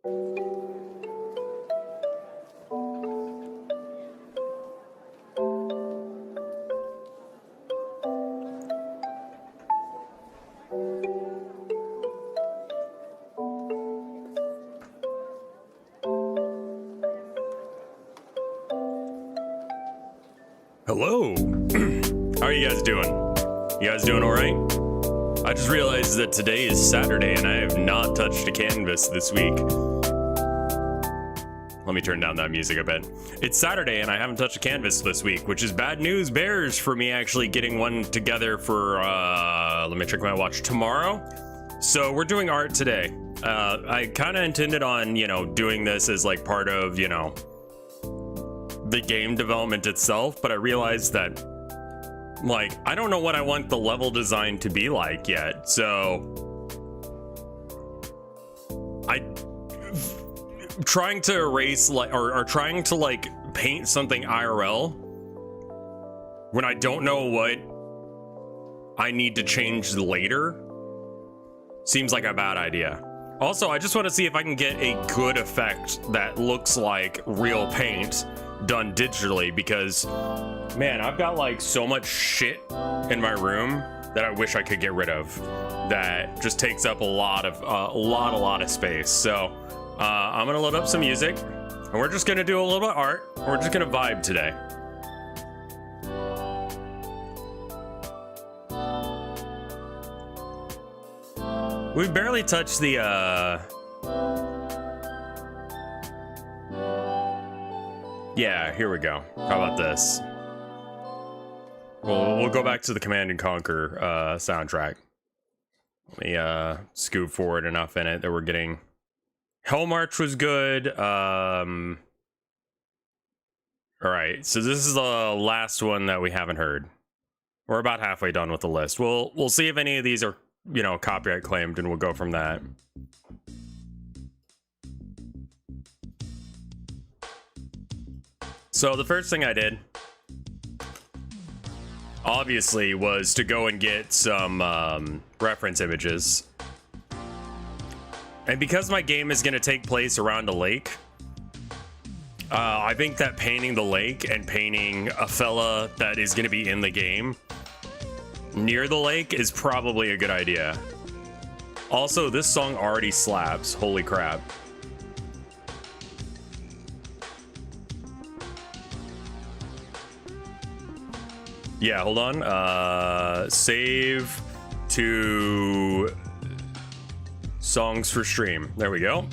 Hello. How are you guys doing? You guys doing all right? I just realized that today is Saturday and I have not touched a canvas this week. Let me turn down that music a bit. It's Saturday and I haven't touched a canvas this week, which is bad news bears for me actually getting one together for, let me check my watch, tomorrow. So we're doing art today. I kind of intended on, doing this as like part of, the game development itself, but I realized that like I don't know what I want the level design to be like yet, so trying to erase like or trying to like paint something IRL when I don't know what I need to change later seems like a bad idea. Also, I just want to see if I can get a good effect that looks like real paint done digitally, because man, I've got like so much shit in my room that I wish I could get rid of that just takes up a lot of space. So I'm gonna load up some music and we're just gonna do a little bit of art. We're just gonna vibe today. We've barely touched the yeah, here we go. How about this? We'll go back to the Command and Conquer soundtrack. Let me scoot forward enough in it that we're getting... Hell March was good. Alright, so this is the last one that we haven't heard. We're about halfway done with the list. We'll see if any of these are, copyright claimed, and we'll go from that. So the first thing I did, obviously, was to go and get some reference images. And because my game is going to take place around a lake, I think that painting the lake and painting a fella that is going to be in the game near the lake is probably a good idea. Also, this song already slaps. Holy crap. Yeah, hold on. Save to songs for stream. There we go.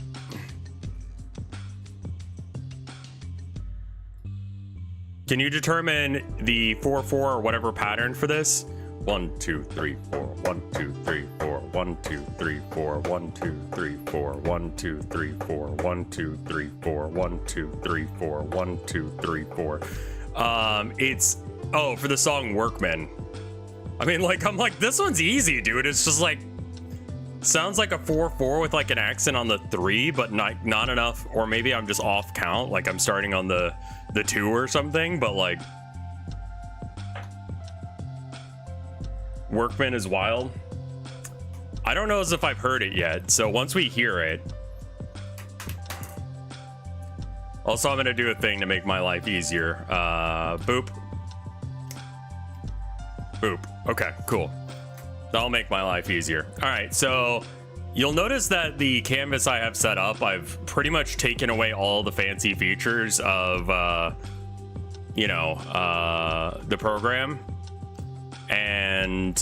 Can you determine the 4/4 or whatever pattern for this? 1 2 3 4 1 2 3 4 1 2 3 4 1 2 3 4 1 2 3 4 1 2 3 4 1 2 3 4 1 2 3 4. It's for the song Workman. I mean, like, I'm like, this one's easy, dude. It's just like, sounds like a 4/4 with like an accent on the 3, but not enough, or maybe I'm just off count, like I'm starting on the 2 or something, but like, Workman is wild. I don't know as if I've heard it yet, so once we hear it. Also, I'm gonna do a thing to make my life easier. Boop. Boop. Okay, cool. That'll make my life easier. All right, so you'll notice that the canvas I have set up, I've pretty much taken away all the fancy features of, the program. And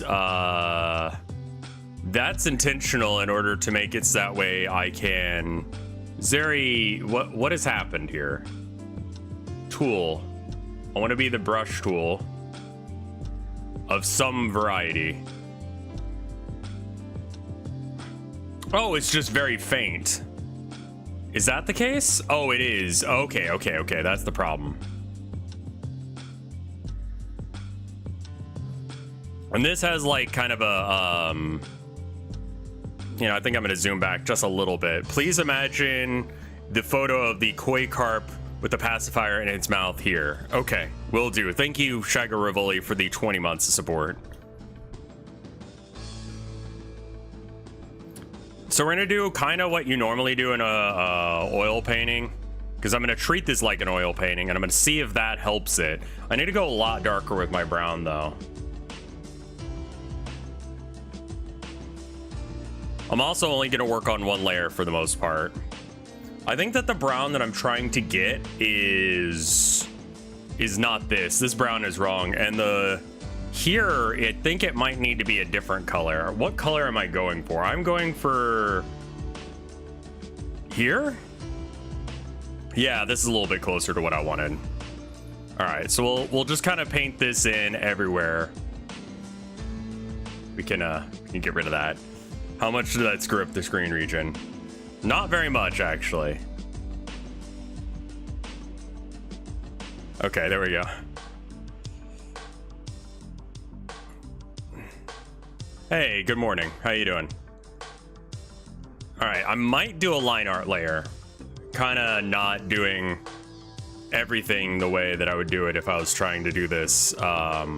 that's intentional in order to make it so that way I can... what has happened here? Tool. I want to be the brush tool of some variety. Oh, it's just very faint. Is that the case? Oh, it is. Okay, that's the problem. And this has like kind of a, I think I'm gonna zoom back just a little bit. Please imagine the photo of the koi carp with the pacifier in its mouth here. Okay, will do. Thank you, Shaga Rivoli, for the 20 months of support. So we're gonna do kind of what you normally do in a oil painting, because I'm gonna treat this like an oil painting, and I'm gonna see if that helps it. I need to go a lot darker with my brown though. I'm also only gonna work on one layer for the most part. I think that the brown that I'm trying to get is not this. This brown is wrong, and the here, I think it might need to be a different color. What color am I going for? I'm going for here. Yeah, this is a little bit closer to what I wanted. All right, so we'll just kind of paint this in everywhere. We can get rid of that. How much did that screw up the screen region? Not very much, actually. Okay, there we go. Hey, good morning. How you doing? All right, I might do a line art layer. Kind of not doing everything the way that I would do it if I was trying to do this. But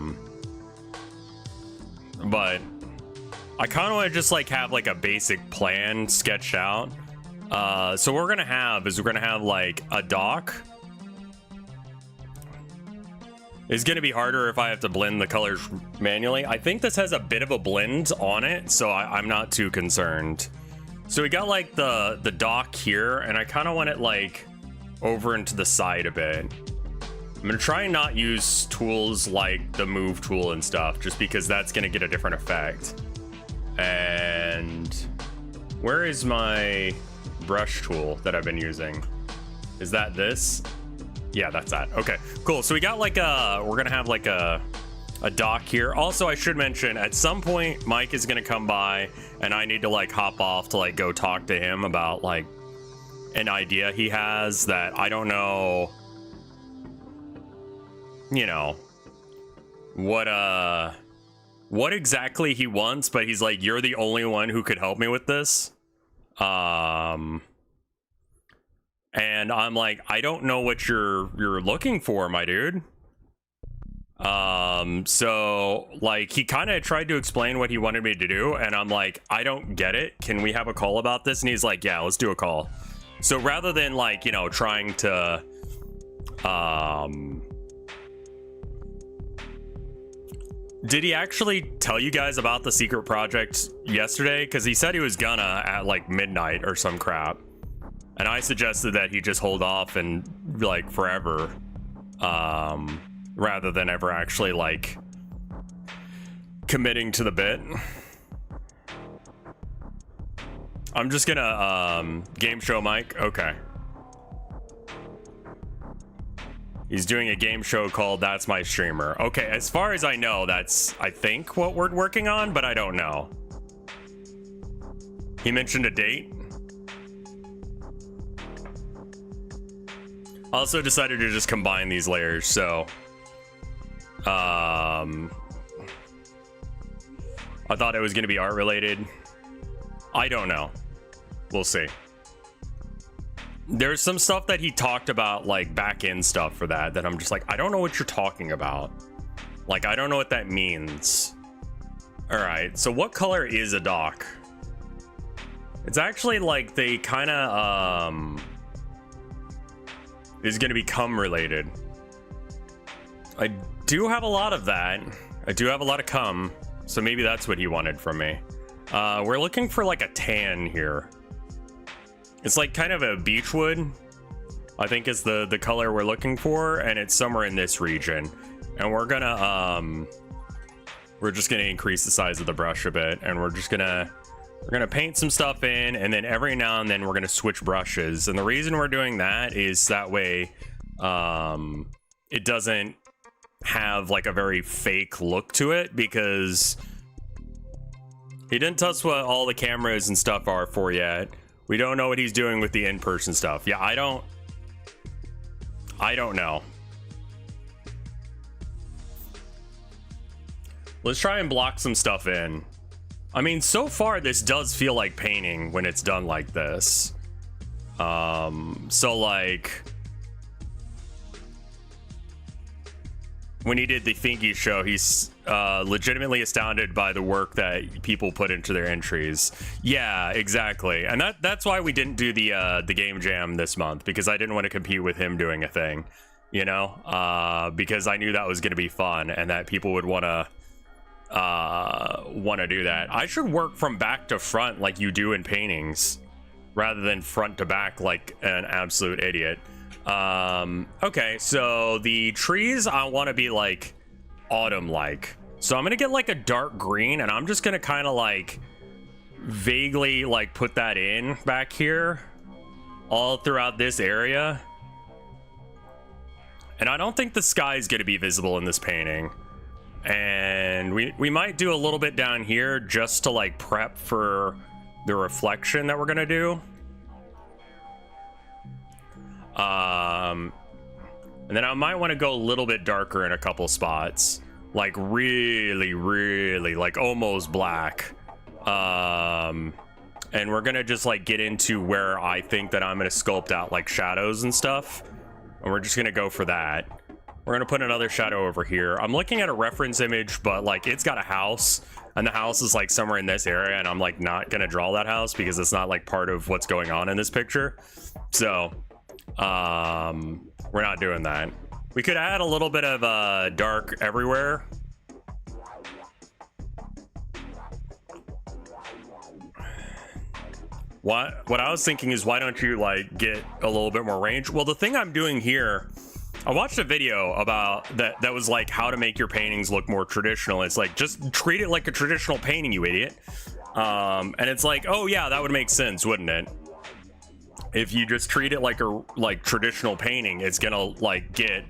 I kind of want to just like have like a basic plan sketched out. So what we're gonna have like a dock. It's gonna be harder if I have to blend the colors manually. I think this has a bit of a blend on it, so I'm not too concerned. So we got like the dock here, and I kind of want it like over into the side a bit. I'm gonna try and not use tools like the move tool and stuff, just because that's gonna get a different effect. And where is my brush tool that I've been using? Is that this? Yeah, that's that. Okay, cool. So we got like we're gonna have like a dock here. Also, I should mention at some point Mike is gonna come by, and I need to like hop off to like go talk to him about like an idea he has that I don't know, you know, what exactly he wants, but he's like, you're the only one who could help me with this. And I'm like, I don't know what you're looking for, my dude. So like he kind of tried to explain what he wanted me to do, and I'm like, I don't get it. Can we have a call about this? And he's like, yeah, let's do a call. So rather than like, you know, trying to did he actually tell you guys about the secret project yesterday? Because he said he was gonna at like midnight or some crap. And I suggested that he just hold off and like forever, rather than ever actually like committing to the bit. I'm just gonna game show Mike. Okay. He's doing a game show called That's My Streamer. Okay, as far as I know, that's I think what we're working on, but I don't know. He mentioned a date. Also decided to just combine these layers, so I thought it was going to be art related. I don't know. We'll see. There's some stuff that he talked about, like back end stuff for that I'm just like, I don't know what you're talking about. Like, I don't know what that means. All right, so what color is a dock? It's actually like they kind of is going to become related. I do have a lot of that. I do have a lot of cum, so maybe that's what he wanted from me. We're looking for like a tan here. It's like kind of a beechwood, I think is the color we're looking for, and it's somewhere in this region. And we're just gonna increase the size of the brush a bit, and we're gonna paint some stuff in, and then every now and then we're gonna switch brushes. And the reason we're doing that is that way it doesn't have like a very fake look to it, because he didn't tell us what all the cameras and stuff are for yet. We don't know what he's doing with the in-person stuff. Yeah, I don't know. Let's try and block some stuff in. I mean, so far this does feel like painting when it's done like this. So like when he did the Thingy show, he's legitimately astounded by the work that people put into their entries. Yeah, exactly. And that's why we didn't do the game jam this month, because I didn't want to compete with him doing a thing, you know, because I knew that was going to be fun and that people would want to do that. I should work from back to front like you do in paintings rather than front to back like an absolute idiot. Okay, so the trees I want to be like autumn like, so I'm gonna get like a dark green, and I'm just gonna kind of like vaguely like put that in back here all throughout this area. And I don't think the sky is gonna be visible in this painting, and we might do a little bit down here just to like prep for the reflection that we're gonna do. And then I might want to go a little bit darker in a couple spots, like really like almost black. And we're gonna just like get into where I think that I'm gonna sculpt out like shadows and stuff, and we're just gonna go for that. We're gonna put another shadow over here. I'm looking at a reference image, but like it's got a house, and the house is like somewhere in this area, and I'm like not gonna draw that house because it's not like part of what's going on in this picture. So we're not doing that. We could add a little bit of dark everywhere. What I was thinking is, why don't you like get a little bit more range? Well, the thing I'm doing here, I watched a video about that was like how to make your paintings look more traditional. It's like, just treat it like a traditional painting, you idiot. And it's like, oh yeah, that would make sense, wouldn't it? If you just treat it like a traditional painting, it's gonna like get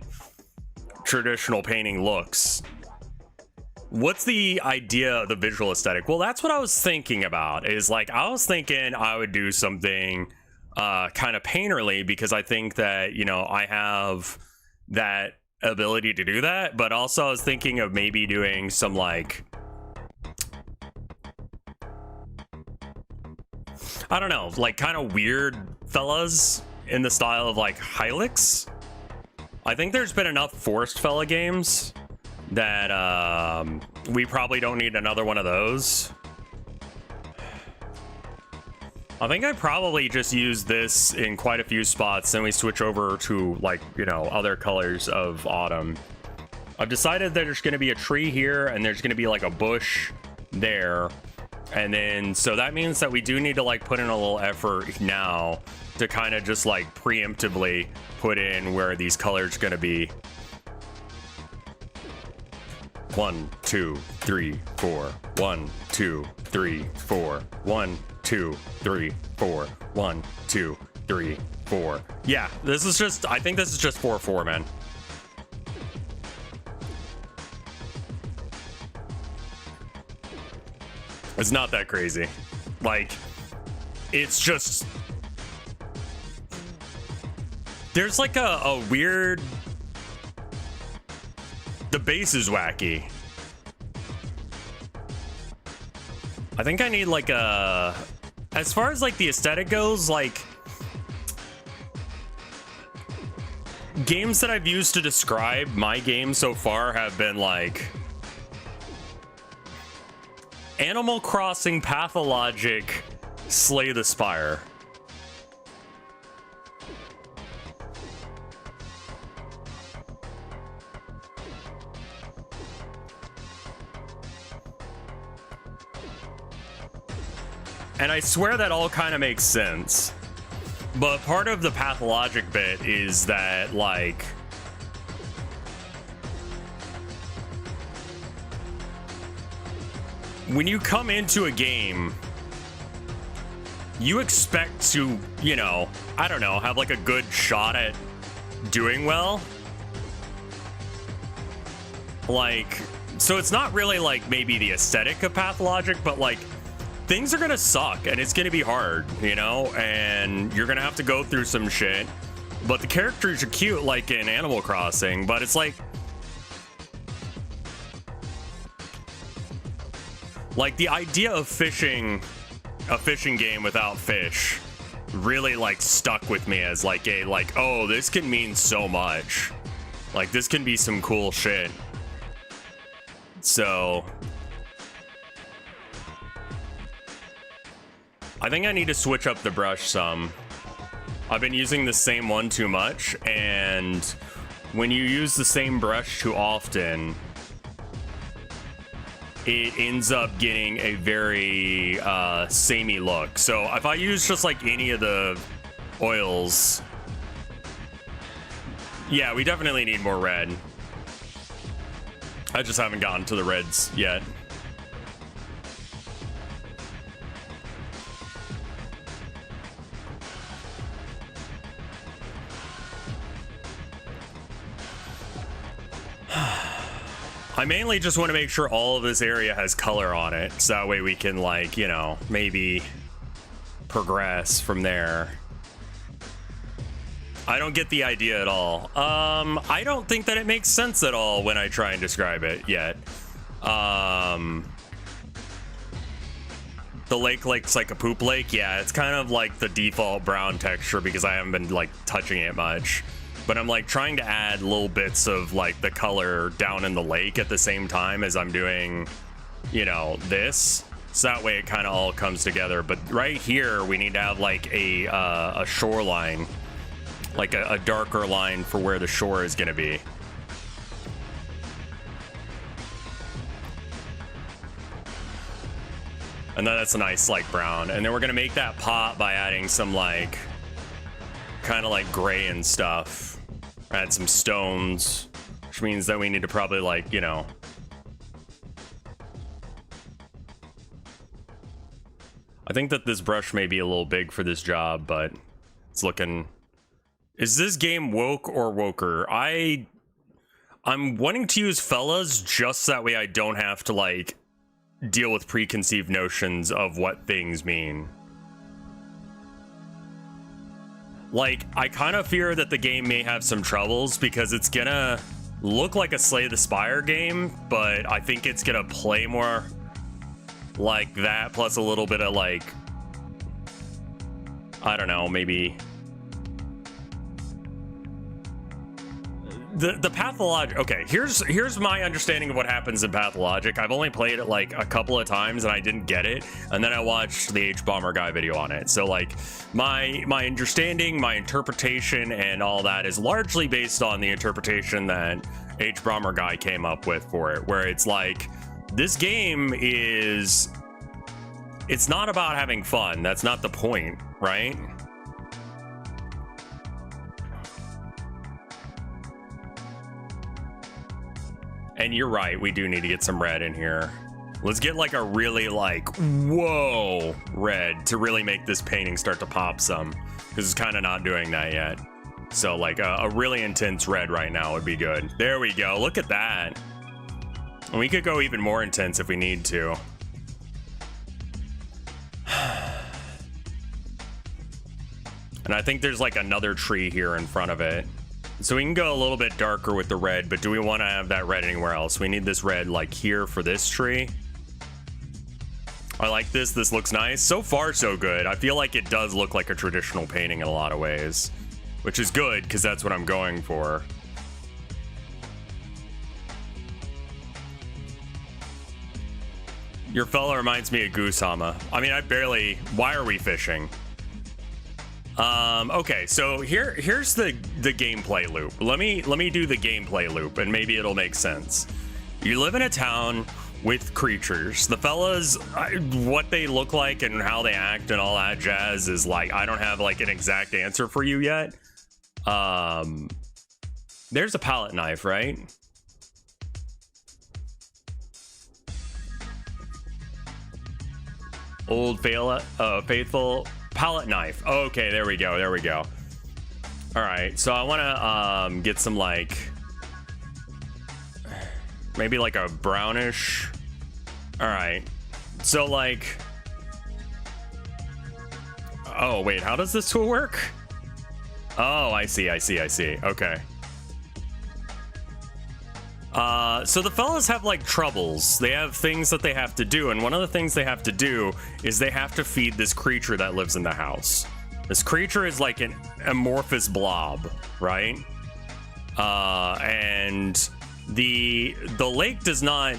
traditional painting looks. What's the idea of the visual aesthetic? Well, that's what I was thinking about, is like I was thinking I would do something kind of painterly, because I think that, you know, I have that ability to do that. But also I was thinking of maybe doing some like, I don't know, like kind of weird fellas in the style of like Hylix. I think there's been enough forced fella games that we probably don't need another one of those. I think I probably just use this in quite a few spots, then we switch over to like, you know, other colors of autumn. I've decided that there's going to be a tree here, and there's going to be like a bush there. And then, so that means that we do need to like put in a little effort now to kind of just like preemptively put in where these colors going to be. 1, 2, 3, 4. 1, 2, 3, 4. 1, 2, 3, 4. 1, 2, 3, 4. Yeah, this is just, I think this is just 4-4, man. It's not that crazy. Like, it's just, there's like a weird, the base is wacky. I think I need like a, as far as like the aesthetic goes, like games that I've used to describe my game so far have been like Animal Crossing, Pathologic, Slay the Spire. And I swear that all kind of makes sense. But part of the pathologic bit is that, like, when you come into a game, you expect to, you know, I don't know, have like a good shot at doing well. Like, so it's not really like maybe the aesthetic of pathologic, but like things are gonna suck and it's gonna be hard, you know, and you're gonna have to go through some shit. But the characters are cute, like in Animal Crossing, but it's like the idea of fishing, a fishing game without fish, really like stuck with me as like a, like, oh, this can mean so much. Like, this can be some cool shit. So I think I need to switch up the brush some. I've been using the same one too much, and when you use the same brush too often, it ends up getting a very samey look. So if I use just like any of the oils, yeah, we definitely need more red. I just haven't gotten to the reds yet. I mainly just want to make sure all of this area has color on it, so that way we can, like, you know, maybe progress from there. I don't get the idea at all. I don't think that it makes sense at all when I try and describe it yet. The lake looks like a poop lake. Yeah, it's kind of like the default brown texture because I haven't been, like, touching it much. But I'm like trying to add little bits of like the color down in the lake at the same time as I'm doing, you know, this. So that way it kind of all comes together. But right here, we need to have like a shoreline, like a darker line for where the shore is going to be. And then that's a nice like brown. And then we're going to make that pop by adding some like kind of like gray and stuff. Add some stones, which means that we need to probably like, you know, I think that this brush may be a little big for this job, but it's looking. Is this game woke or woker? I'm wanting to use fellas just that way I don't have to like deal with preconceived notions of what things mean. Like, I kind of fear that the game may have some troubles because it's gonna look like a Slay the Spire game, but I think it's gonna play more like that, plus a little bit of like, I don't know, maybe the Pathologic. Okay, here's my understanding of what happens in Pathologic. I've only played it like a couple of times and I didn't get it, and then I watched the H-Bomber guy video on it. So like my understanding, my interpretation and all that is largely based on the interpretation that H-Bomber guy came up with for it, where it's like this game is, it's not about having fun. That's not the point, right? And you're right, we do need to get some red in here. Let's get like a really like, whoa, red to really make this painting start to pop some, because it's kind of not doing that yet. So like a really intense red right now would be good. There we go, look at that. And we could go even more intense if we need to. And I think there's like another tree here in front of it. So we can go a little bit darker with the red, but do we want to have that red anywhere else? We need this red like here for this tree. I like this. This looks nice. So far, so good. I feel like it does look like a traditional painting in a lot of ways, which is good because that's what I'm going for. Your fella reminds me of Goosehama. I mean, I barely... Why are we fishing? Okay, so here's the gameplay loop. Let me do the gameplay loop and maybe it'll make sense. You live in a town with creatures. The fellas, what they look like and how they act and all that jazz is like, I don't have like an exact answer for you yet. There's a palette knife, right? Old faithful palette knife. Okay, there we go. There we go. All right, so I want to get some like maybe like a brownish. All right, so like, oh wait, how does this tool work? Oh, I see. Okay. So the fellas have like troubles. They have things that they have to do, and one of the things they have to do is they have to feed this creature that lives in the house. This creature is like an amorphous blob, right? And the lake does not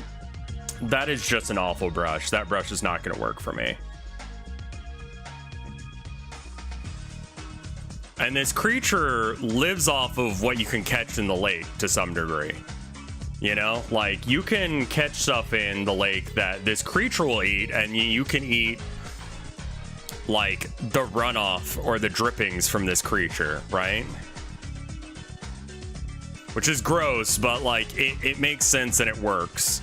That is just an awful brush. That brush is not going to work for me. And this creature lives off of what you can catch in the lake to some degree. You know, like you can catch stuff in the lake that this creature will eat, and you can eat like the runoff or the drippings from this creature, right? Which is gross, but like it makes sense and it works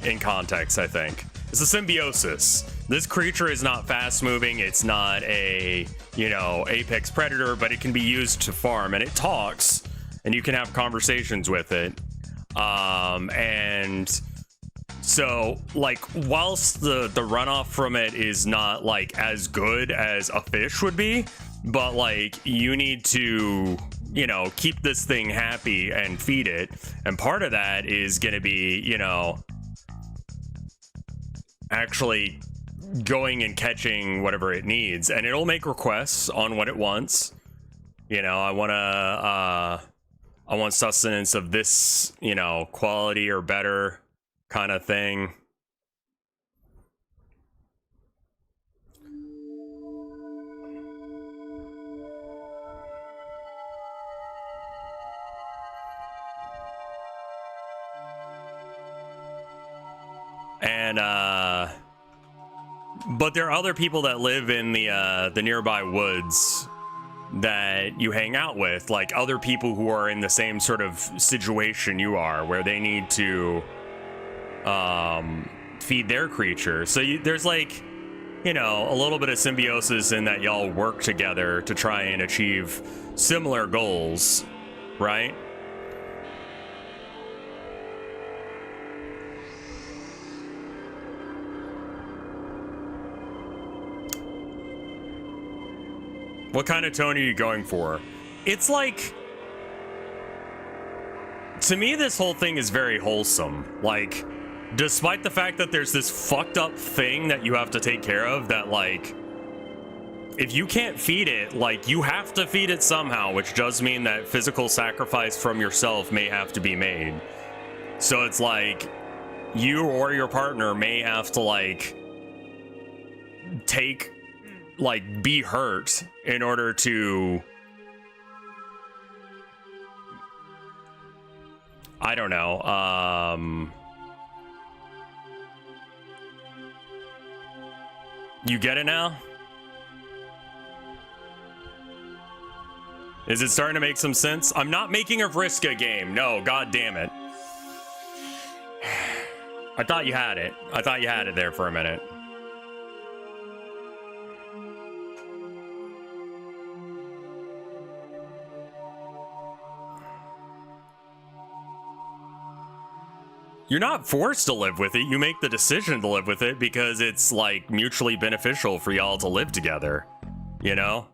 in context, I think. It's a symbiosis. This creature is not fast moving. It's not a, you know, apex predator, but it can be used to farm, and it talks, and you can have conversations with it. And so like, whilst the runoff from it is not like as good as a fish would be, but like you need to, you know, keep this thing happy and feed it. And part of that is going to be, you know, actually going and catching whatever it needs, and it'll make requests on what it wants. You know, I want sustenance of this, you know, quality or better kind of thing. And but there are other people that live in the nearby woods that you hang out with, like other people who are in the same sort of situation you are, where they need to feed their creature. So there's like, you know, a little bit of symbiosis in that y'all work together to try and achieve similar goals, right? What kind of tone are you going for? It's like, to me, this whole thing is very wholesome. Like, despite the fact that there's this fucked up thing that you have to take care of, that like, if you can't feed it, like, you have to feed it somehow, which does mean that physical sacrifice from yourself may have to be made. So it's like, you or your partner may have to like be hurt in order to, I don't know, you get it now? Is it starting to make some sense? I'm not making a Vriska game. No, god damn it. I thought you had it. I thought you had it there for a minute. You're not forced to live with it. You make the decision to live with it because it's like mutually beneficial for y'all to live together, you know?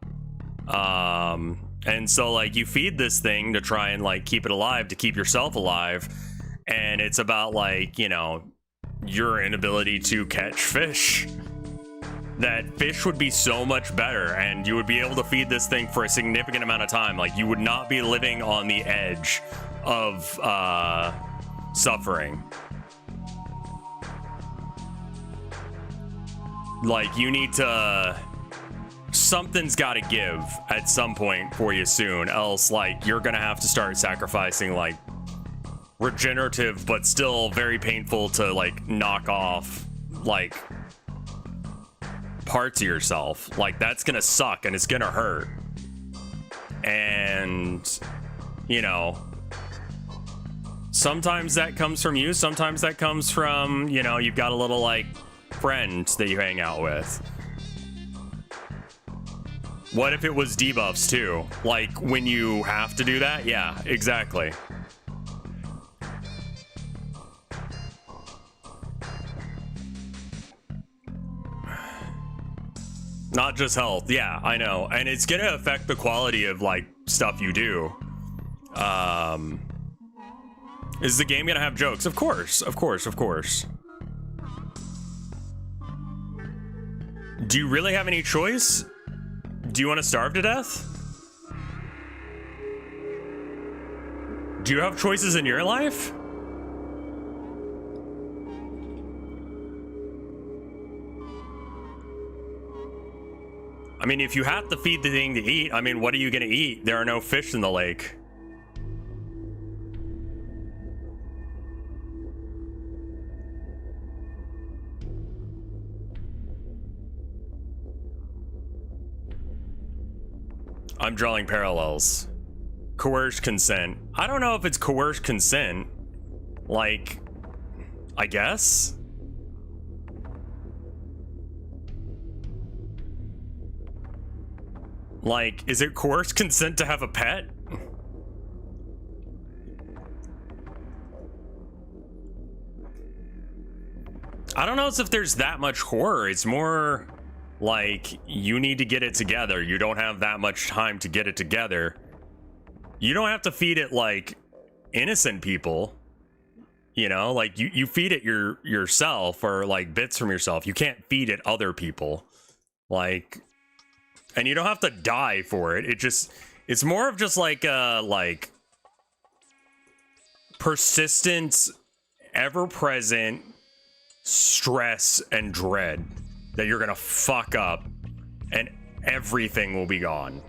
And so like you feed this thing to try and like keep it alive, to keep yourself alive. And it's about like, you know, your inability to catch fish. That fish would be so much better, and you would be able to feed this thing for a significant amount of time. Like you would not be living on the edge of, suffering. Like you need to, something's got to give at some point for you soon, else like you're gonna have to start sacrificing like regenerative but still very painful to like knock off like parts of yourself. Like that's gonna suck and it's gonna hurt, and you know, sometimes that comes from you, sometimes that comes from, you know, you've got a little like friend that you hang out with. What if it was debuffs too? Like when you have to do that? Yeah, exactly. Not just health. Yeah, I know. And it's gonna affect the quality of like stuff you do. Is the game gonna have jokes? Of course, of course, of course. Do you really have any choice? Do you want to starve to death? Do you have choices in your life? I mean, if you have to feed the thing to eat, I mean, what are you gonna eat? There are no fish in the lake. I'm drawing parallels. Coerced consent. I don't know if it's coerced consent. Like, I guess? Like, is it coerced consent to have a pet? I don't know if there's that much horror. It's more like, you need to get it together. You don't have that much time to get it together. You don't have to feed it like innocent people. You know, like you feed it yourself, or like bits from yourself. You can't feed it other people. Like, and you don't have to die for it. It's more of just like persistent, ever-present stress and dread that you're gonna fuck up and everything will be gone.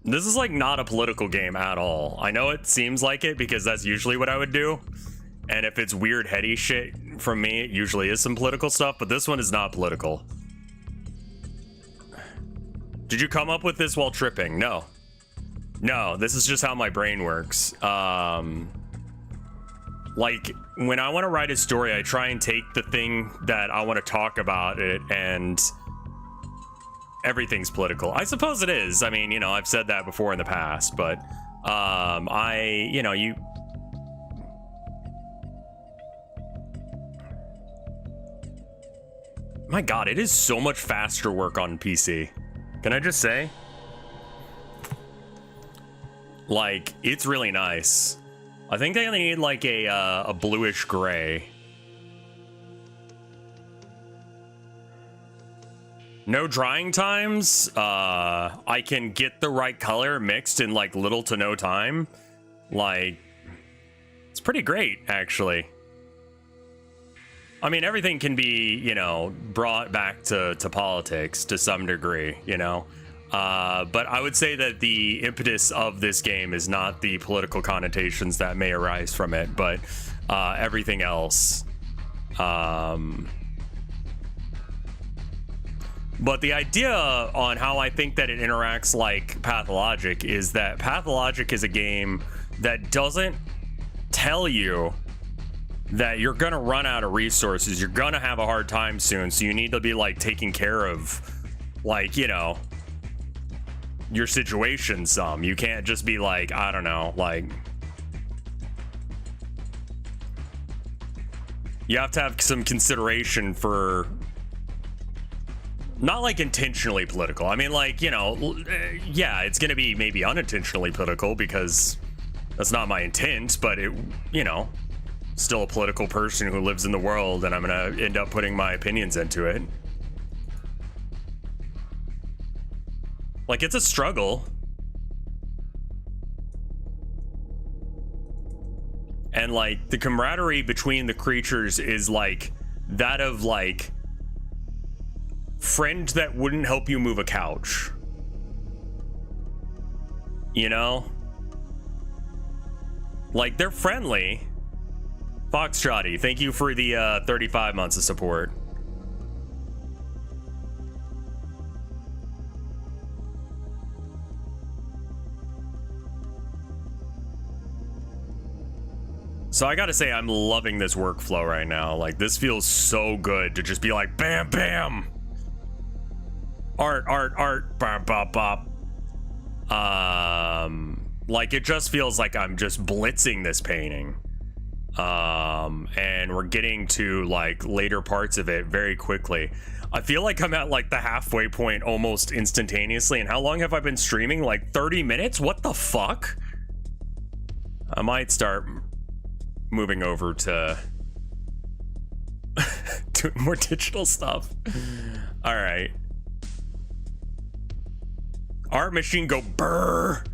This is like not a political game at all. I know it seems like it because that's usually what I would do. And if it's weird heady shit from me, it usually is some political stuff, but this one is not political. Did you come up with this while tripping? No. No, this is just how my brain works. Like, when I want to write a story, I try and take the thing that I want to talk about it, and everything's political. I suppose it is. I mean, you know, I've said that before in the past, but my God, it is so much faster work on PC. Can I just say? Like, it's really nice. I think they only need like a bluish gray. No drying times. I can get the right color mixed in like little to no time. Like, it's pretty great, actually. I mean, everything can be, you know, brought back to politics to some degree, you know. But I would say that the impetus of this game is not the political connotations that may arise from it, but everything else. But the idea on how I think that it interacts like Pathologic is that Pathologic is a game that doesn't tell you that you're gonna run out of resources, you're gonna have a hard time soon, so you need to be like taking care of, like, you know, your situation some. You can't just be like, I don't know, like, you have to have some consideration for, not like intentionally political. I mean, like, you know, yeah, it's gonna be maybe unintentionally political because that's not my intent, but it, you know, still a political person who lives in the world, and I'm gonna end up putting my opinions into it. Like, it's a struggle. And like, the camaraderie between the creatures is like that of like friend that wouldn't help you move a couch. You know? Like, they're friendly. Foxtrotty, thank you for the 35 months of support. So I gotta say, I'm loving this workflow right now. Like, this feels so good to just be like, bam, bam. Art, bop, bop, bop. Like, it just feels like I'm just blitzing this painting. And we're getting to like later parts of it very quickly. I feel like I'm at like the halfway point almost instantaneously. And how long have I been streaming? Like 30 minutes? What the fuck? I might start moving over to doing more digital stuff. All right. Art machine go brr.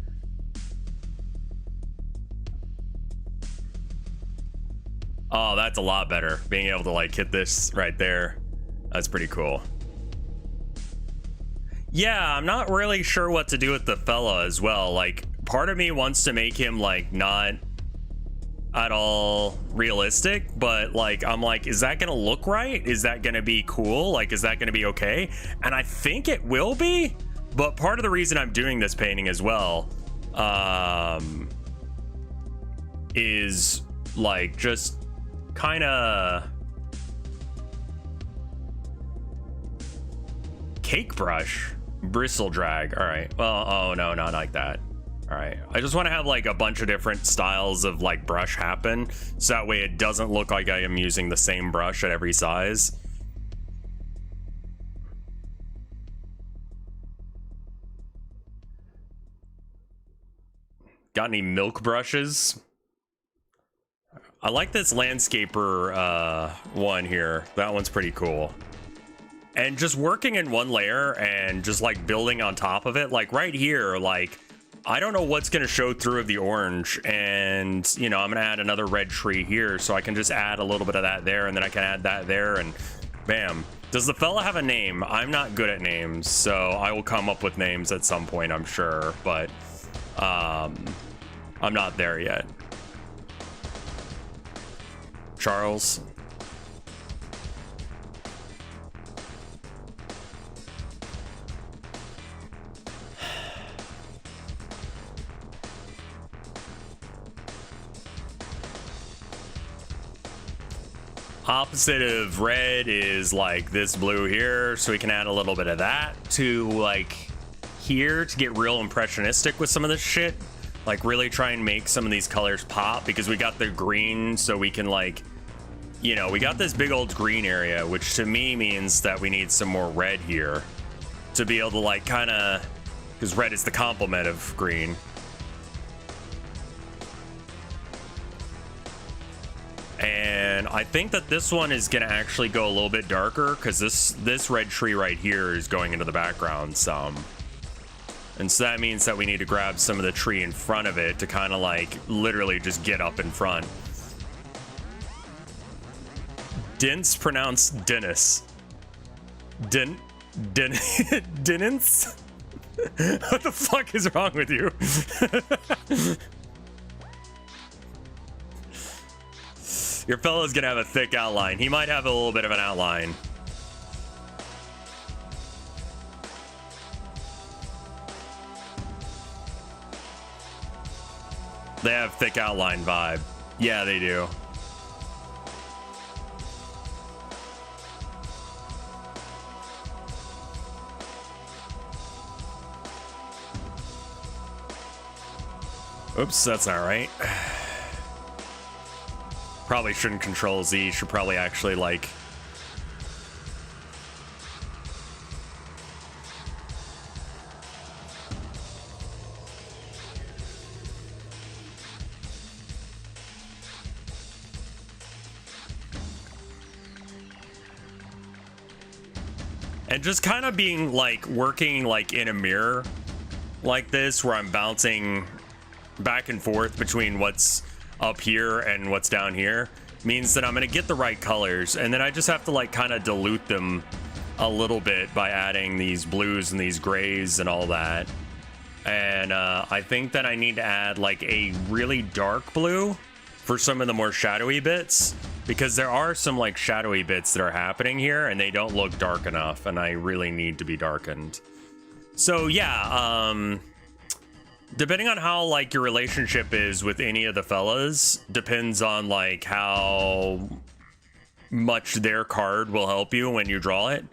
Oh, that's a lot better. Being able to like hit this right there. That's pretty cool. Yeah, I'm not really sure what to do with the fella as well. Like, part of me wants to make him like not at all realistic, but like I'm like, is that gonna look right? Is that gonna be cool? Like, is that gonna be okay? And I think it will be, but part of the reason I'm doing this painting as well is like just kind of cake brush bristle drag. All right, well, oh no, not like that. All right, I just want to have like a bunch of different styles of like brush happen, so that way it doesn't look like I am using the same brush at every size. Got any milk brushes? I like this landscaper one here. That one's pretty cool. And just working in one layer and just like building on top of it, like right here, like I don't know what's going to show through of the orange, and you know, I'm going to add another red tree here, so I can just add a little bit of that there, and then I can add that there, and bam. Does the fella have a name? I'm not good at names, so I will come up with names at some point, I'm sure, but I'm not there yet. Charles. Opposite of red is like this blue here, so we can add a little bit of that to like here to get real impressionistic with some of this shit. Like really try and make some of these colors pop, because we got the green, so we can like, you know, we got this big old green area, which to me means that we need some more red here to be able to like kind of, because red is the complement of green. And I think that this one is going to actually go a little bit darker, because this red tree right here is going into the background some. And so that means that we need to grab some of the tree in front of it to kind of like literally just get up in front. Dense pronounced Dennis. Dennis? What the fuck is wrong with you? Your fellow's gonna have a thick outline. He might have a little bit of an outline. They have thick outline vibe. Yeah, they do. Oops, that's not right. Probably shouldn't control Z. Should probably actually like... And just kind of being like working like in a mirror like this, where I'm bouncing back and forth between what's up here and what's down here, means that I'm gonna get the right colors, and then I just have to like kind of dilute them a little bit by adding these blues and these grays and all that. And I think that I need to add like a really dark blue for some of the more shadowy bits, because there are some like shadowy bits that are happening here and they don't look dark enough, and I really need to be darkened. So yeah, depending on how like your relationship is with any of the fellas depends on like how much their card will help you when you draw it.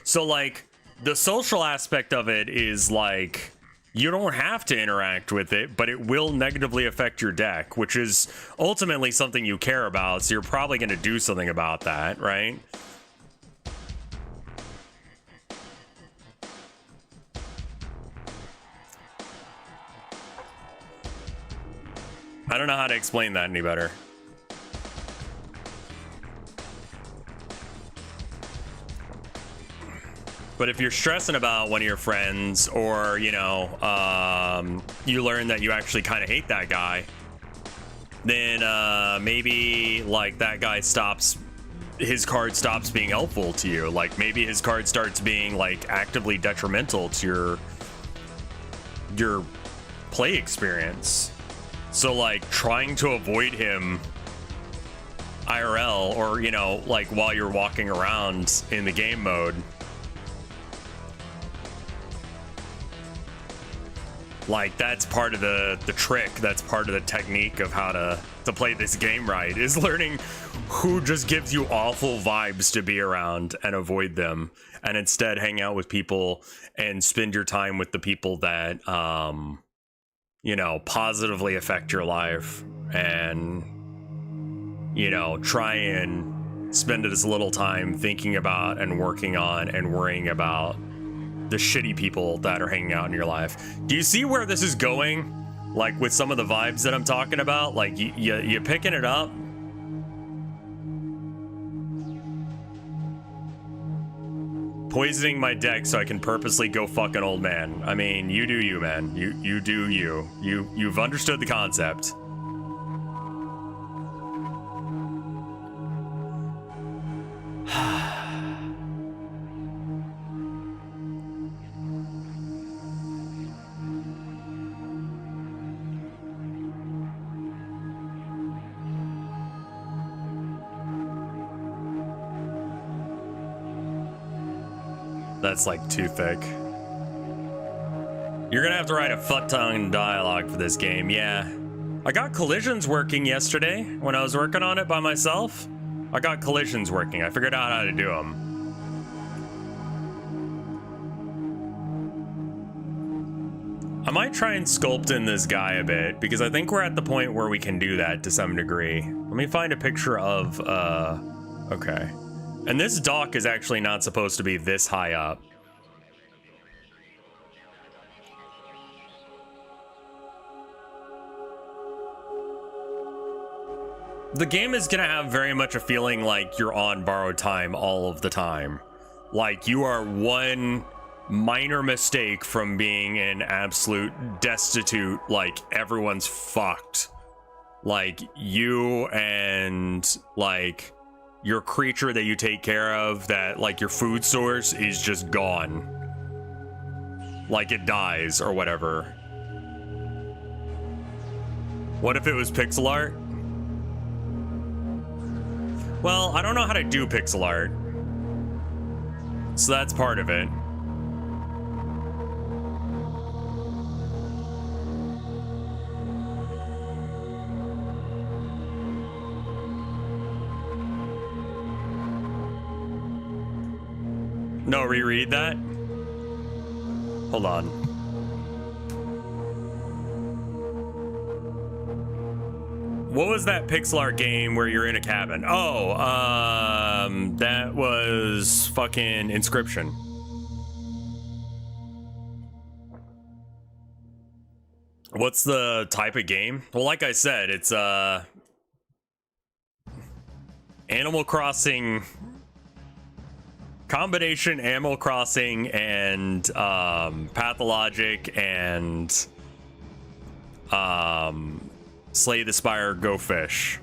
So like the social aspect of it is like, you don't have to interact with it, but it will negatively affect your deck, which is ultimately something you care about, so you're probably going to do something about that, right? I don't know how to explain that any better. But if you're stressing about one of your friends, or, you know, you learn that you actually kind of hate that guy, then maybe like that guy stops, his card stops being helpful to you. Like maybe his card starts being like actively detrimental to your play experience. So like trying to avoid him IRL, or you know, like while you're walking around in the game mode, like that's part of the trick, that's part of the technique of how to play this game right, is learning who just gives you awful vibes to be around and avoid them, and instead hang out with people and spend your time with the people that you know, positively affect your life, and you know, try and spend as little time thinking about and working on and worrying about the shitty people that are hanging out in your life. Do you see where this is going? Like with some of the vibes that I'm talking about, like you picking it up? Poisoning my deck so I can purposely go fuck an old man. I mean, you do you, man. You do you. You've understood the concept. That's like too thick. You're gonna have to write a fuck-ton dialogue for this game. Yeah, I got collisions working yesterday when I was working on it by myself. I got collisions working. I figured out how to do them. I might try and sculpt in this guy a bit, because I think we're at the point where we can do that to some degree. Let me find a picture of okay. And this dock is actually not supposed to be this high up. The game is gonna have very much a feeling like you're on borrowed time all of the time. Like you are one minor mistake from being an absolute destitute, like everyone's fucked. Like you and like your creature that you take care of, that like your food source is just gone. Like it dies or whatever. What if it was pixel art? Well, I don't know how to do pixel art, so that's part of it. No, reread that? Hold on. What was that pixel art game where you're in a cabin? Oh, that was fucking Inscription. What's the type of game? Well, like I said, it's Animal Crossing, combination Animal Crossing and Pathologic and Slay the Spire, Go Fish.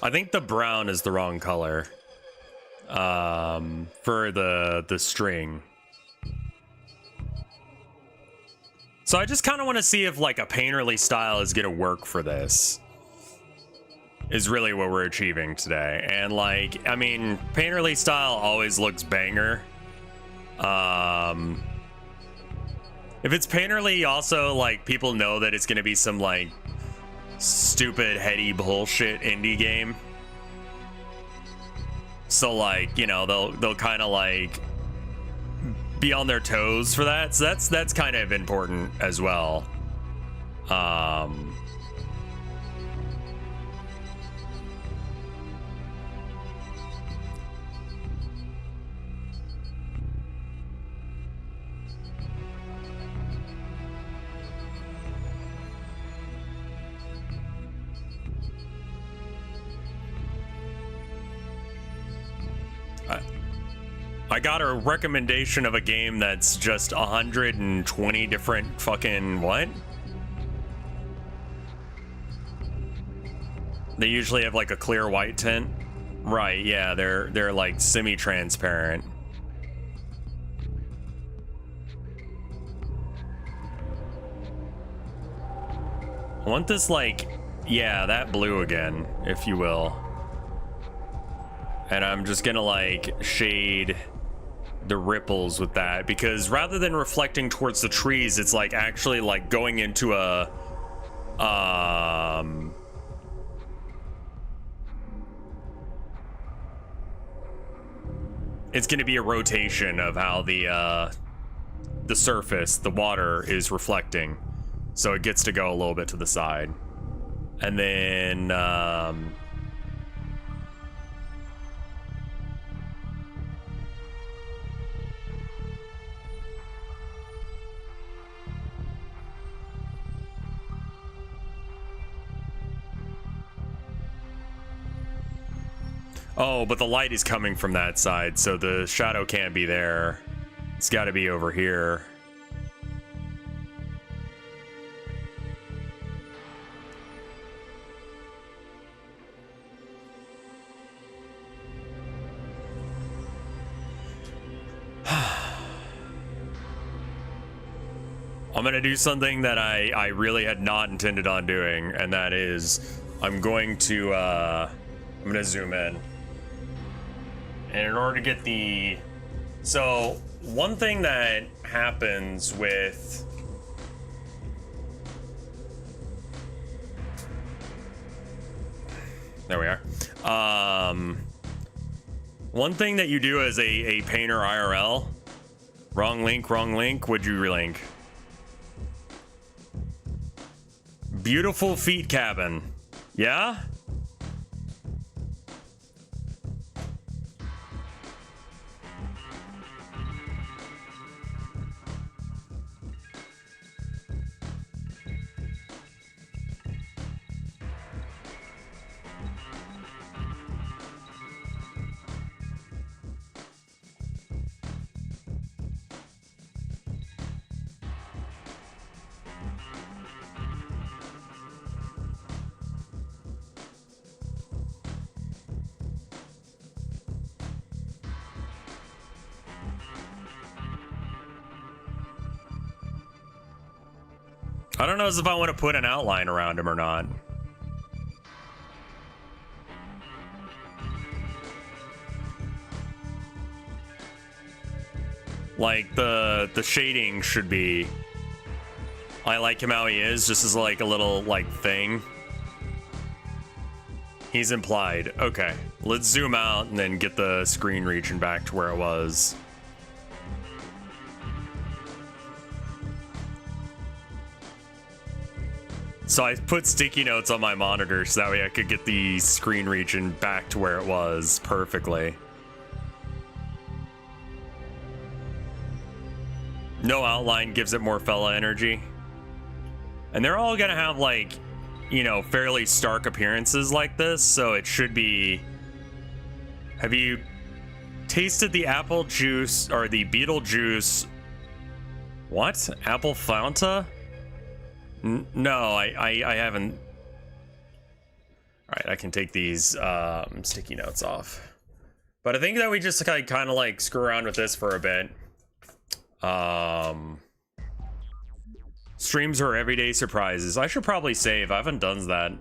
I think the brown is the wrong color for the string. So I just kind of want to see if like a painterly style is going to work for this. Is really what we're achieving today. And like, I mean, painterly style always looks banger. If it's painterly, also like people know that it's going to be some like stupid heady bullshit indie game. So like, you know, they'll kind of like be on their toes for that. So that's kind of important as well. I got a recommendation of a game that's just 120 different fucking what? They usually have like a clear white tint. Right, yeah, they're like semi-transparent. I want this like, yeah, that blue again, if you will. And I'm just gonna like shade the ripples with that, because rather than reflecting towards the trees, it's like actually like going into a it's gonna be a rotation of how the surface, the water, is reflecting, so it gets to go a little bit to the side. And then oh, but the light is coming from that side, so the shadow can't be there. It's got to be over here. I'm gonna do something that I really had not intended on doing, and that is I'm going to I'm gonna zoom in. And in order to get the... So, one thing that happens with... There we are. One thing that you do as a painter IRL... Wrong link, would you relink? Beautiful feet cabin. Yeah? I don't know if I want to put an outline around him or not. Like the shading should be... I like him how he is, just as like a little like thing. He's implied. Okay, let's zoom out and then get the screen region back to where it was. So I put sticky notes on my monitor so that way I could get the screen region back to where it was perfectly. No outline gives it more fella energy. And they're all gonna have like, you know, fairly stark appearances like this, so it should be... Have you tasted the apple juice, or the beetle juice? What? Apple Fanta? No, I haven't. right, I can take these sticky notes off. But I think that we just kind of like screw around with this for a bit. Streams are everyday surprises. I should probably save. I haven't done that.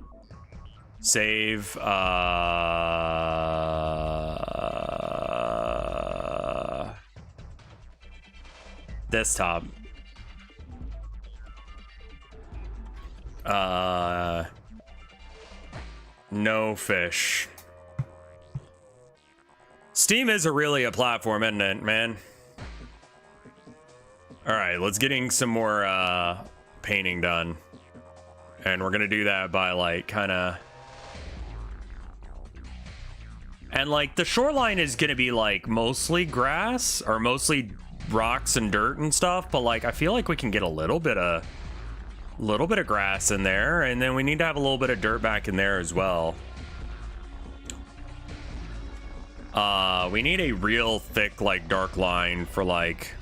Save. Desktop. No fish. Steam is really a platform, isn't it, man? All right, let's getting some more painting done. And we're gonna do that by like kind of, and like the shoreline is gonna be like mostly grass or mostly rocks and dirt and stuff, but like I feel like we can get a little bit of grass in there, and then we need to have a little bit of dirt back in there as well. We need a real thick like dark line for like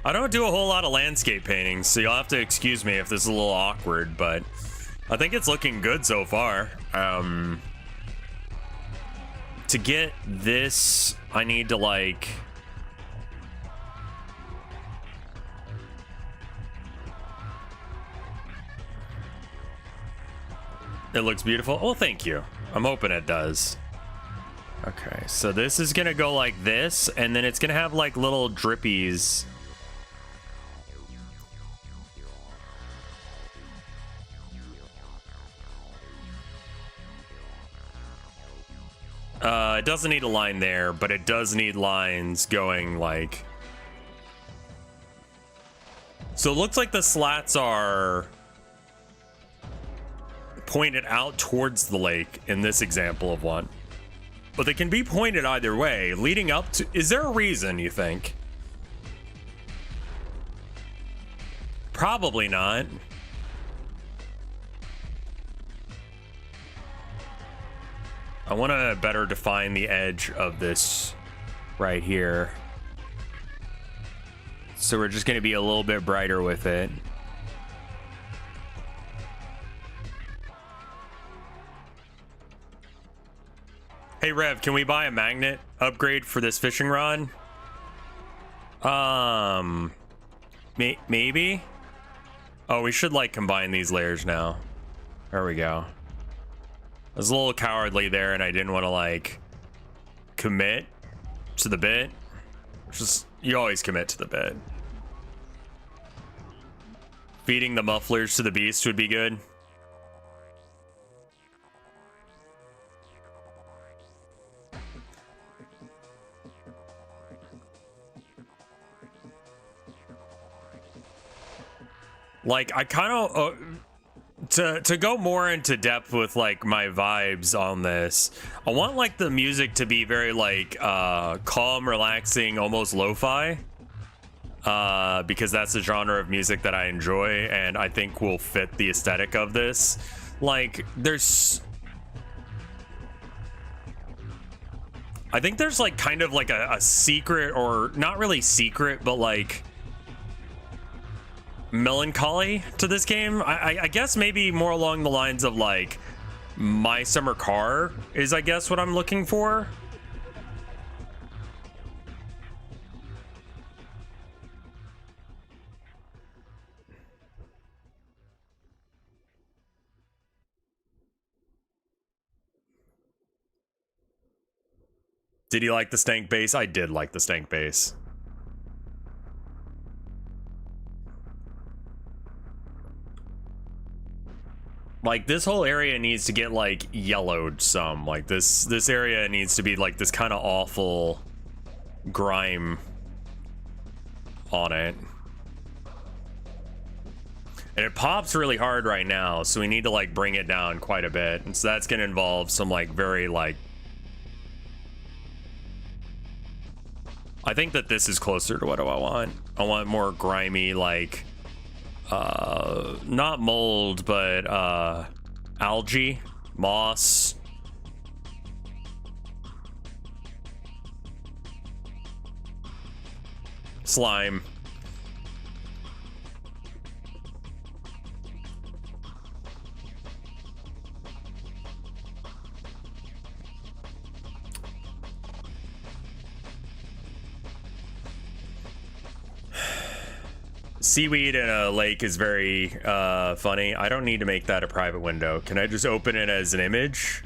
I don't do a whole lot of landscape painting, so you'll have to excuse me if this is a little awkward, but I think it's looking good so far. To get this, I need to like... It looks beautiful. Well, thank you. I'm hoping it does. Okay, so this is gonna go like this, and then it's gonna have like little drippies. It doesn't need a line there, but it does need lines going like... So it looks like the slats are pointed out towards the lake in this example of one. But they can be pointed either way, leading up to... Is there a reason, you think? Probably not. I want to better define the edge of this right here. So we're just going to be a little bit brighter with it. Hey Rev, can we buy a magnet upgrade for this fishing rod? Maybe? Oh, we should like combine these layers now. There we go. I was a little cowardly there and I didn't want to like commit to the bit. Just, you always commit to the bit. Feeding the mufflers to the beast would be good. Like I kind of to go more into depth with like my vibes on this, I want like the music to be very like calm, relaxing, almost lo-fi, because that's the genre of music that I enjoy and I think will fit the aesthetic of this. Like I think there's like kind of like a secret, or not really secret, but like melancholy to this game. I guess maybe more along the lines of like My Summer Car is I guess what I'm looking for. Did you like the stank bass? I did like the stank bass. Like this whole area needs to get like yellowed some. Like this area needs to be like this kind of awful grime on it. And it pops really hard right now, so we need to like bring it down quite a bit. And so that's gonna involve some like very like I think that this is closer to what do I want. I want more grimy, like, not mold, but algae, moss. Slime. Seaweed in a lake is very funny. I don't need to make that a private window. Can I just open it as an image?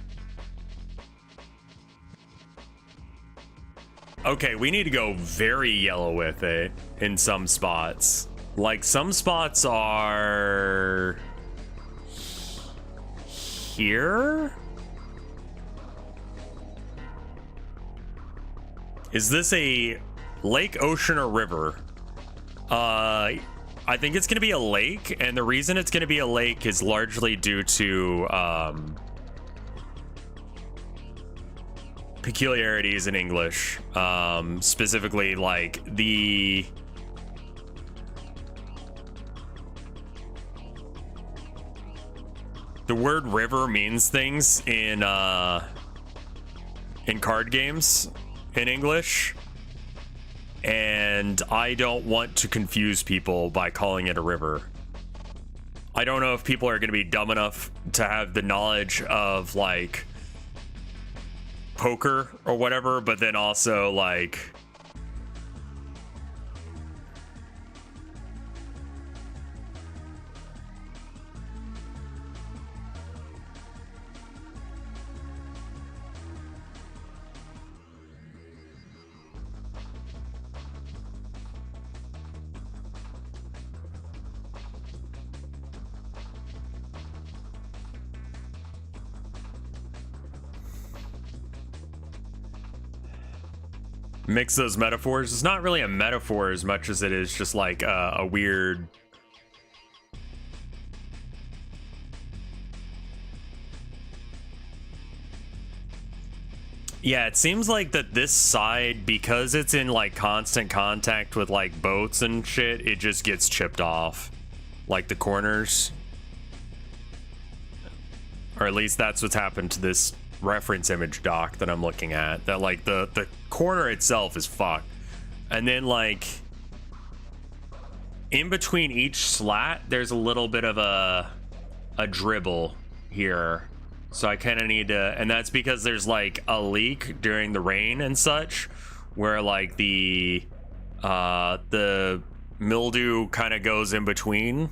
Okay, we need to go very yellow with it in some spots. Like, some spots are here? Is this a lake, ocean, or river? I think it's gonna be a lake, and the reason it's gonna be a lake is largely due to peculiarities in English, specifically like the word river means things in card games in English, and I don't want to confuse people by calling it a river. I don't know if people are going to be dumb enough to have the knowledge of like poker or whatever, but then also like mix those metaphors. It's not really a metaphor as much as it is just like a weird yeah, it seems like that this side, because it's in like constant contact with like boats and shit, it just gets chipped off, like the corners, or at least that's what's happened to this reference image doc that I'm looking at, that like the corner itself is fucked, and then like in between each slat there's a little bit of a dribble here, so I kind of need to, and that's because there's like a leak during the rain and such, where like the mildew kind of goes in between.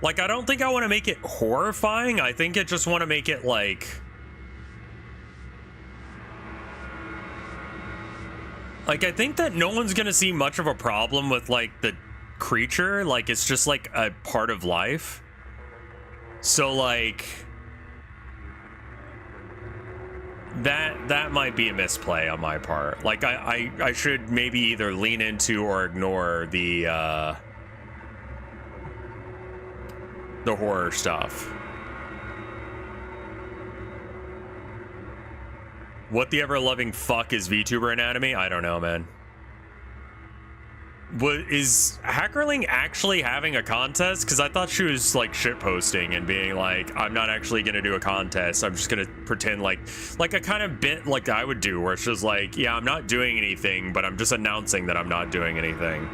Like, I don't think I want to make it horrifying. I think I just want to make it like I think that no one's gonna see much of a problem with like the creature. Like, it's just like a part of life. So like that might be a misplay on my part. Like I should maybe either lean into or ignore the horror stuff. What the ever-loving fuck is VTuber anatomy? I don't know, man. What is Hackerling actually having a contest? Because I thought she was like shitposting and being like, I'm not actually gonna do a contest, I'm just gonna pretend like a kind of bit like I would do, where it's just like, yeah, I'm not doing anything, but I'm just announcing that I'm not doing anything.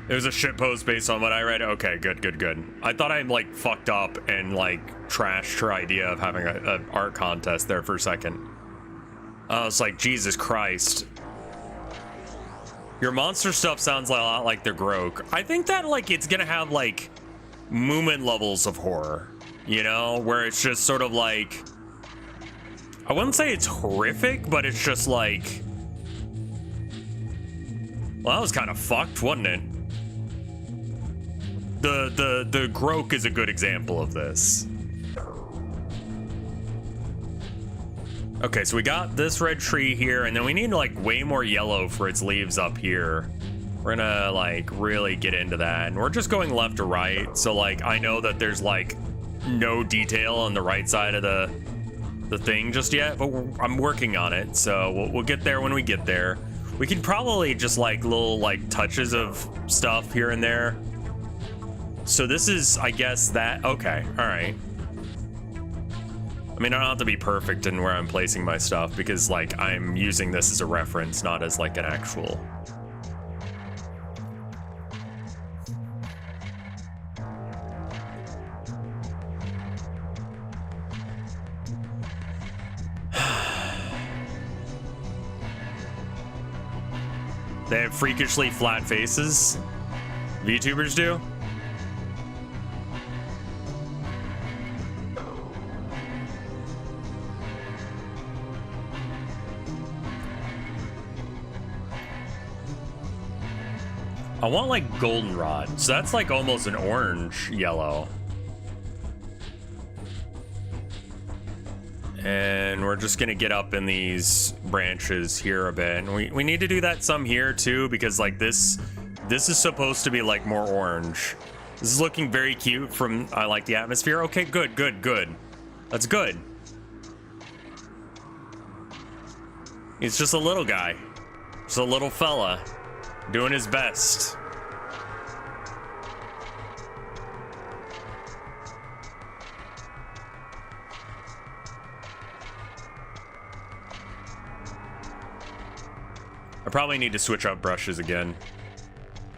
It was a shit post based on what I read. Okay, good. I thought I like fucked up and like trashed her idea of having a art contest there for a second. I was like, Jesus Christ. Your monster stuff sounds a lot like the Grok. I think that like it's gonna have like Moomin levels of horror, you know, where it's just sort of like, I wouldn't say it's horrific, but it's just like Well, that was kind of fucked, wasn't it? The Grok is a good example of this. Okay, so we got this red tree here, and then we need like way more yellow for its leaves up here. We're gonna like really get into that, and we're just going left to right. So like I know that there's like no detail on the right side of the thing just yet, but I'm working on it. So we'll get there when we get there. We can probably just like little like touches of stuff here and there. So this is, I guess that, okay, all right. I mean, I don't have to be perfect in where I'm placing my stuff because like I'm using this as a reference, not as like an actual. They have freakishly flat faces. VTubers do. I want like goldenrod, so that's like almost an orange yellow. And we're just gonna get up in these branches here a bit. And we need to do that some here too, because like this is supposed to be like more orange. This is looking very cute from, I like the atmosphere. Okay, good. That's good. He's just a little guy. Just a little fella. Doing his best. I probably need to switch up brushes again.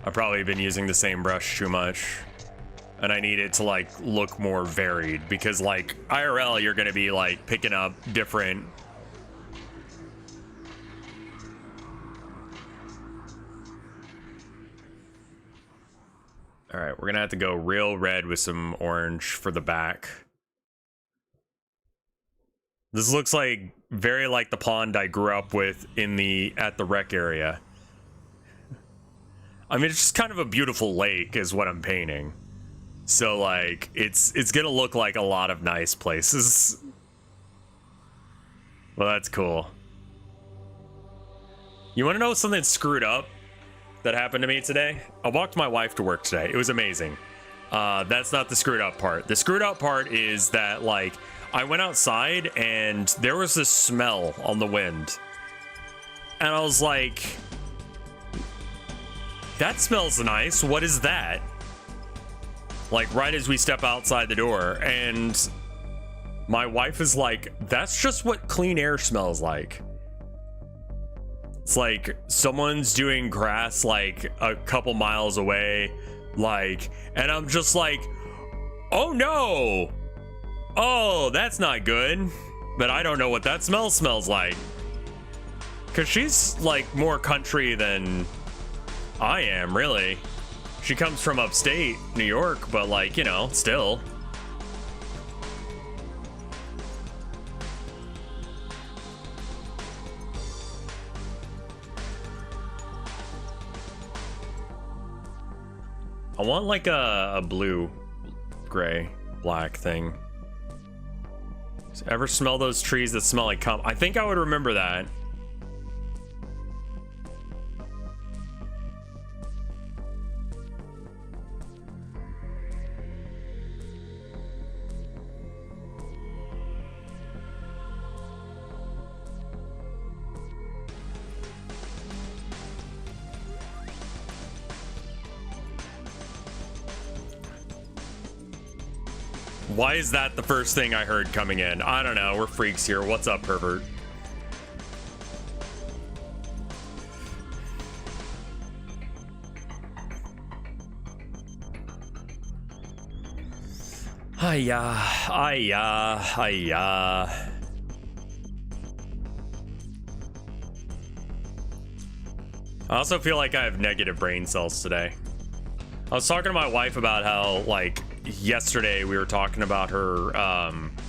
I've probably been using the same brush too much. And I need it to like look more varied because like IRL you're gonna be like picking up different. All right, we're gonna have to go real red with some orange for the back. This looks like very like the pond I grew up with at the rec area. I mean, it's just kind of a beautiful lake is what I'm painting. So like it's gonna look like a lot of nice places. Well, that's cool. You want to know something screwed up that happened to me today? I walked my wife to work today. It was amazing. That's not the screwed up part. The screwed up part is that like I went outside and there was this smell on the wind. And I was like, that smells nice. What is that? Like right as we step outside the door, and my wife is like, that's just what clean air smells like. It's like someone's doing grass like a couple miles away, like, and I'm just like, oh no. Oh, that's not good. But I don't know what that smells like. Cause she's like more country than I am, really. She comes from upstate New York, but like, you know, still. I want like a blue, gray, black thing. Ever smell those trees that smell like cum? I think I would remember that. Why is that the first thing I heard coming in? I don't know. We're freaks here. What's up, pervert? Hiya. Hiya. Hiya. I also feel like I have negative brain cells today. I was talking to my wife about how, like, yesterday we were talking about her,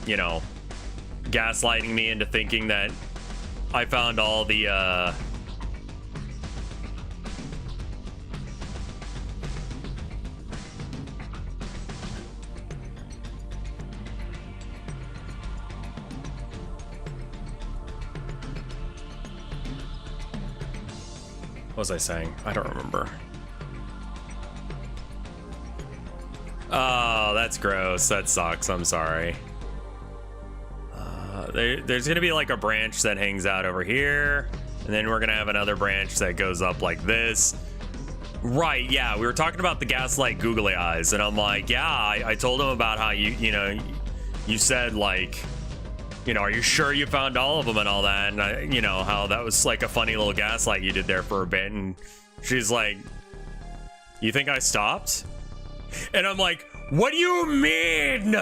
you know, gaslighting me into thinking that I found all the What was I saying? I don't remember. Oh, that's gross. That sucks. I'm sorry. There's gonna be like a branch that hangs out over here, and then we're gonna have another branch that goes up like this. Right, yeah, we were talking about the gaslight googly eyes, and I'm like, yeah, I told him about how you said, like, are you sure you found all of them and all that, and how that was like a funny little gaslight you did there for a bit, and she's like, you think I stopped? And I'm like, what do you mean?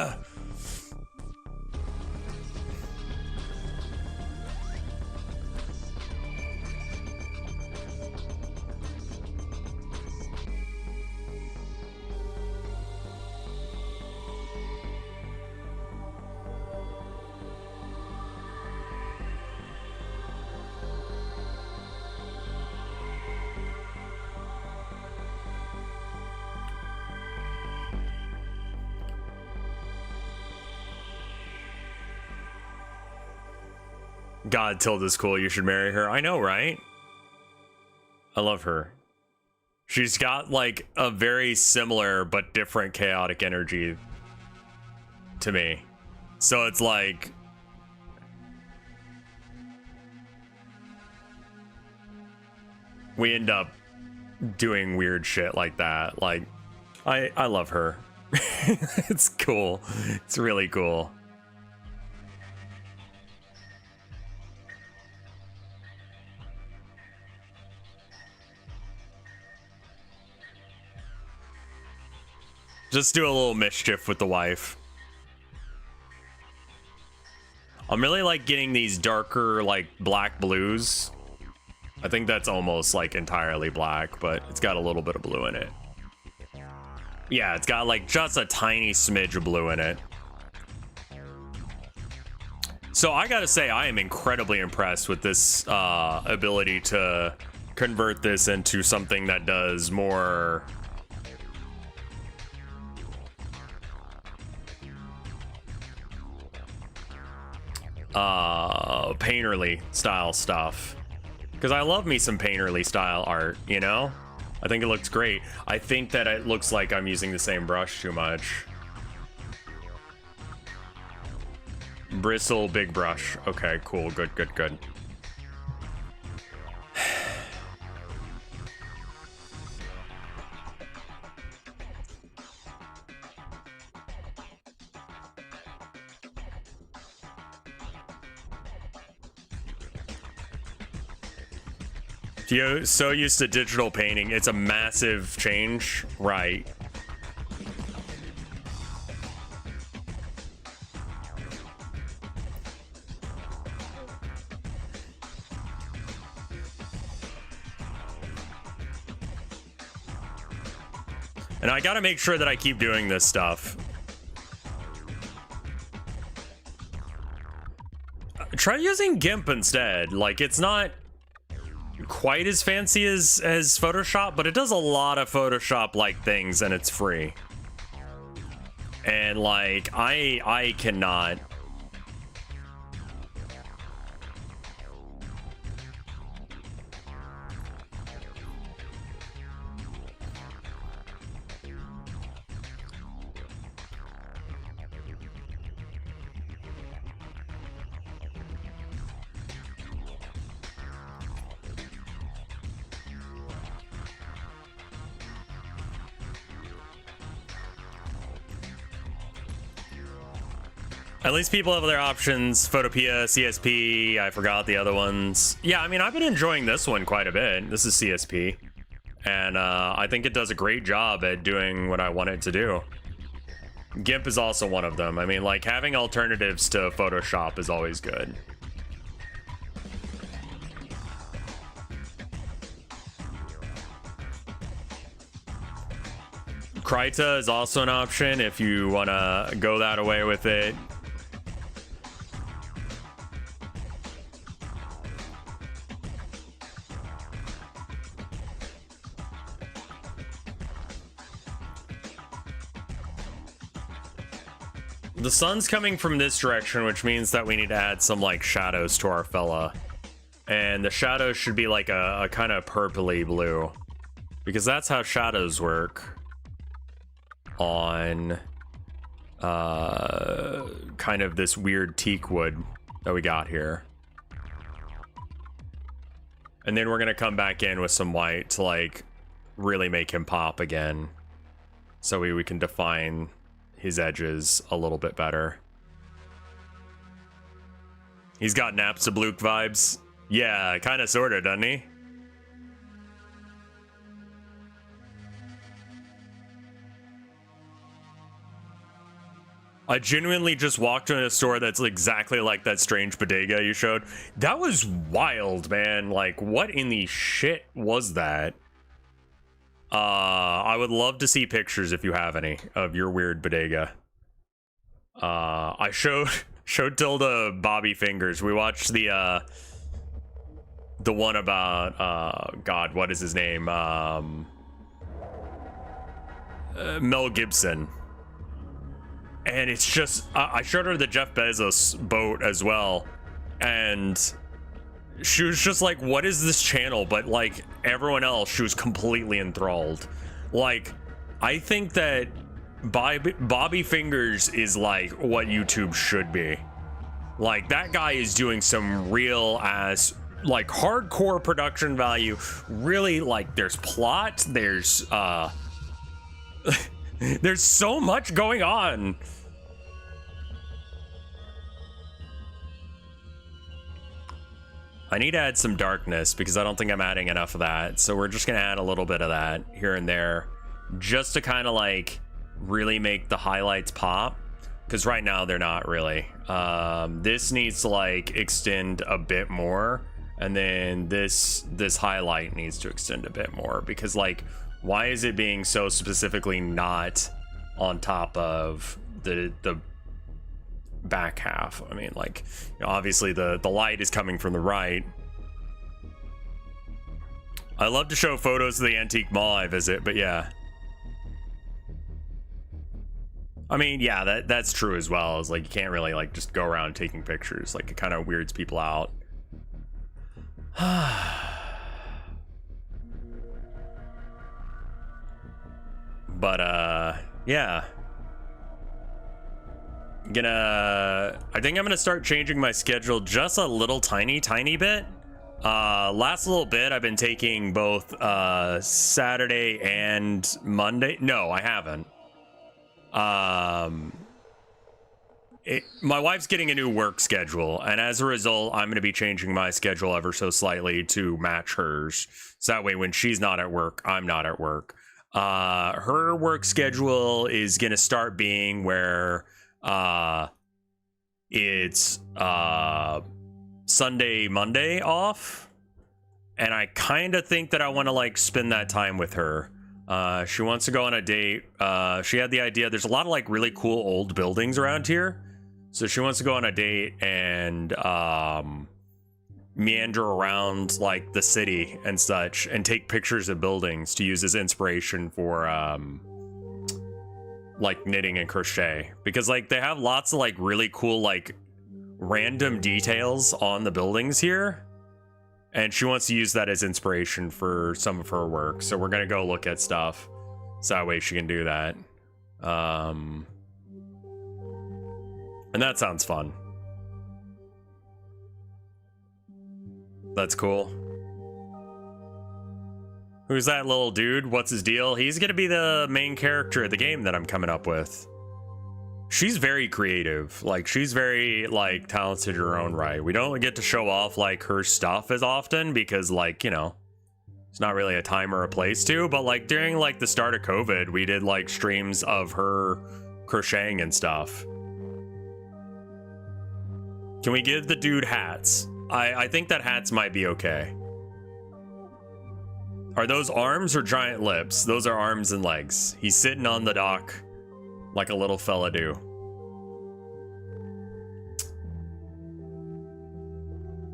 God, Tilda's cool. You should marry her. I know, right? I love her. She's got like a very similar but different chaotic energy to me. So it's like, we end up doing weird shit like that. Like, I love her. It's cool. It's really cool. Just do a little mischief with the wife. I'm really like getting these darker like black blues. I think that's almost like entirely black, but it's got a little bit of blue in it. Yeah, it's got like just a tiny smidge of blue in it. So I gotta say, I am incredibly impressed with this ability to convert this into something that does more painterly style stuff, because I love me some painterly style art, I think it looks great. I think that it looks like I'm using the same brush too much. Bristle big brush. Okay, cool. Good. You're so used to digital painting, it's a massive change, right? And I gotta make sure that I keep doing this stuff. Try using GIMP instead. Like, it's not quite as fancy as Photoshop, but it does a lot of Photoshop-like things, and it's free. And like, I cannot. At least people have their options. Photopea, CSP, I forgot the other ones. Yeah, I mean, I've been enjoying this one quite a bit. This is CSP. And I think it does a great job at doing what I want it to do. GIMP is also one of them. I mean, like, having alternatives to Photoshop is always good. Kryta is also an option if you want to go that way with it. The sun's coming from this direction, which means that we need to add some like shadows to our fella. And the shadows should be like a kind of purpley blue, because that's how shadows work on kind of this weird teak wood that we got here. And then we're gonna come back in with some white to like really make him pop again, so we can define his edges a little bit better. He's got Napstablook vibes. Yeah, kind of, sort of, doesn't he? I genuinely just walked into a store that's exactly like that strange bodega you showed. That was wild, man. Like, what in the shit was that? I would love to see pictures if you have any of your weird bodega. I showed Tilda Bobby Fingers. We watched the one about God, what is his name? Mel Gibson. And it's just I showed her the Jeff Bezos boat as well, and she was just like, what is this channel? But like everyone else, she was completely enthralled. Like, I think that Bobby Fingers is like what YouTube should be. Like, that guy is doing some real ass, like, hardcore production value. Really, like, there's plot, there's there's so much going on. I need to add some darkness because I don't think I'm adding enough of that. So we're just gonna add a little bit of that here and there, just to kind of like really make the highlights pop. Because right now they're not really. This needs to like extend a bit more, and then this highlight needs to extend a bit more, because like, why is it being so specifically not on top of the back half? I mean, like, you know, obviously the light is coming from the right. I love to show photos of the antique mall I visit, but yeah. I mean, yeah, that's true as well. It's like, you can't really like just go around taking pictures. Like, it kind of weirds people out. But yeah, I think I'm gonna start changing my schedule just a little tiny bit. Last little bit I've been taking both Saturday and Monday. No, I haven't. My wife's getting a new work schedule, and as a result, I'm going to be changing my schedule ever so slightly to match hers. So that way, when she's not at work, I'm not at work. Her work schedule is going to start being where it's Sunday, Monday off. And I kind of think that I want to like spend that time with her. She wants to go on a date. She had the idea, there's a lot of like really cool old buildings around here. So she wants to go on a date and meander around like the city and such, and take pictures of buildings to use as inspiration for like knitting and crochet, because like they have lots of like really cool like random details on the buildings here, and she wants to use that as inspiration for some of her work. So we're gonna go look at stuff so that way she can do that. And that sounds fun. That's cool. Who's that little dude? What's his deal? He's gonna be the main character of the game that I'm coming up with. She's very creative. Like, she's very like talented in her own right. We don't get to show off like her stuff as often because, like, you know, it's not really a time or a place to, but like during like the start of COVID, we did like streams of her crocheting and stuff. Can we give the dude hats? I think that hats might be okay. Are those arms or giant lips? Those are arms and legs. He's sitting on the dock like a little fella do.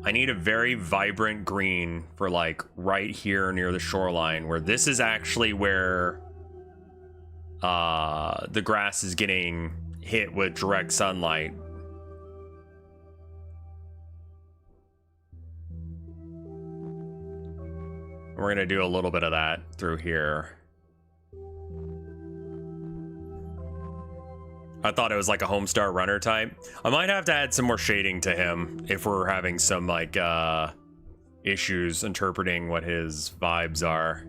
I need a very vibrant green for like right here near the shoreline, where this is actually where the grass is getting hit with direct sunlight. We're gonna do a little bit of that through here. I thought it was like a Homestar Runner type. I might have to add some more shading to him if we're having some like issues interpreting what his vibes are.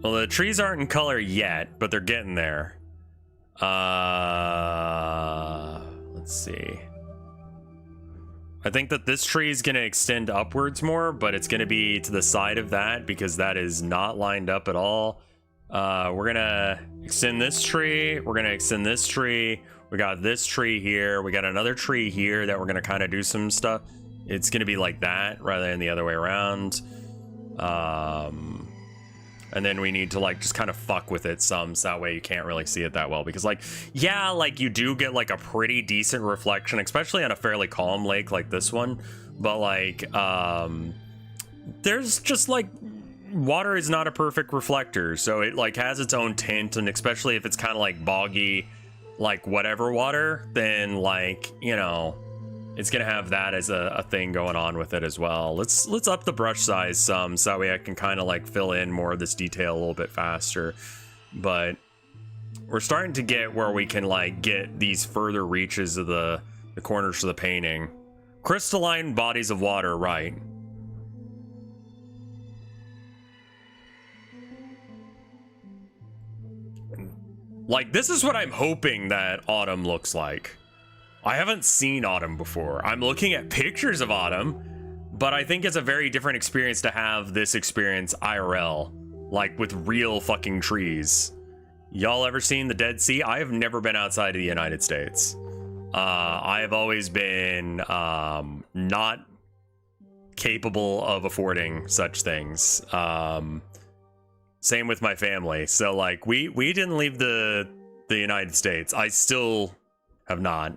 Well, the trees aren't in color yet, but they're getting there. Let's see. I think that this tree is going to extend upwards more, but it's going to be to the side of that because that is not lined up at all. We're going to extend this tree. We're going to extend this tree. We got this tree here. We got another tree here that we're going to kind of do some stuff. It's going to be like that rather than the other way around. And then we need to like just kind of fuck with it some, so that way you can't really see it that well, because like, yeah, like you do get like a pretty decent reflection, especially on a fairly calm lake like this one, but like there's just like, water is not a perfect reflector, so it like has its own tint, and especially if it's kind of like boggy, like whatever water, then like, you know, it's gonna have that as a thing going on with it as well. Let's up the brush size some, so that way I can kind of like fill in more of this detail a little bit faster. But we're starting to get where we can like get these further reaches of the corners of the painting. Crystalline bodies of water, right? Like, this is what I'm hoping that autumn looks like. I haven't seen autumn before. I'm looking at pictures of autumn, but I think it's a very different experience to have this experience IRL, like with real fucking trees. Y'all ever seen the Dead Sea? I have never been outside of the United States. I have always been not capable of affording such things. Same with my family. So like we didn't leave the United States. I still have not.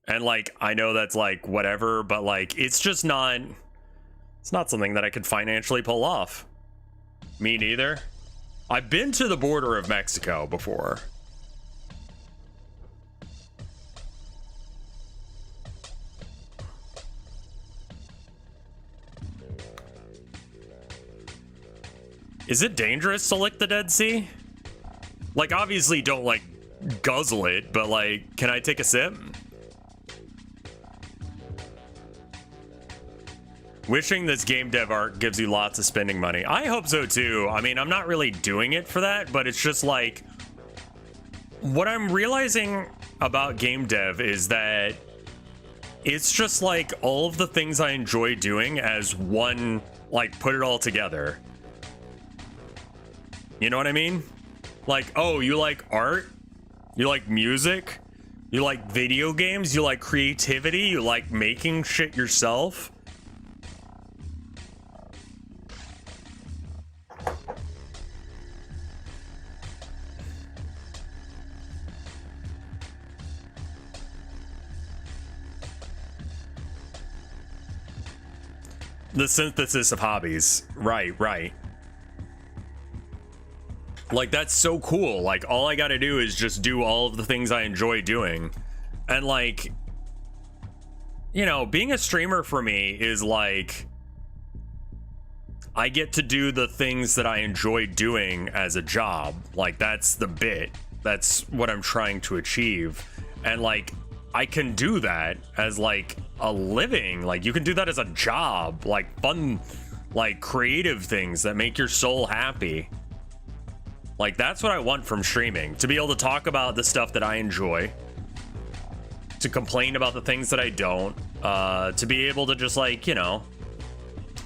And like, I know that's like whatever, but like, it's just not, it's not something that I could financially pull off. Me neither. I've been to the border of Mexico before. Is it dangerous to lick the Dead Sea? Like, obviously don't like guzzle it, but like, can I take a sip? Wishing this game dev art gives you lots of spending money. I hope so too. I mean, I'm not really doing it for that, but it's just like, what I'm realizing about game dev is that it's just like all of the things I enjoy doing as one, like put it all together. You know what I mean? Like, oh, you like art? You like music? You like video games? You like creativity? You like making shit yourself? The synthesis of hobbies. Right. Like, that's so cool. Like, all I gotta do is just do all of the things I enjoy doing. And like, you know, being a streamer for me is like, I get to do the things that I enjoy doing as a job. Like, that's the bit. That's what I'm trying to achieve. And like, I can do that as like a living. Like, you can do that as a job, like fun, like creative things that make your soul happy. Like, that's what I want from streaming, to be able to talk about the stuff that I enjoy, to complain about the things that I don't, to be able to just like, you know,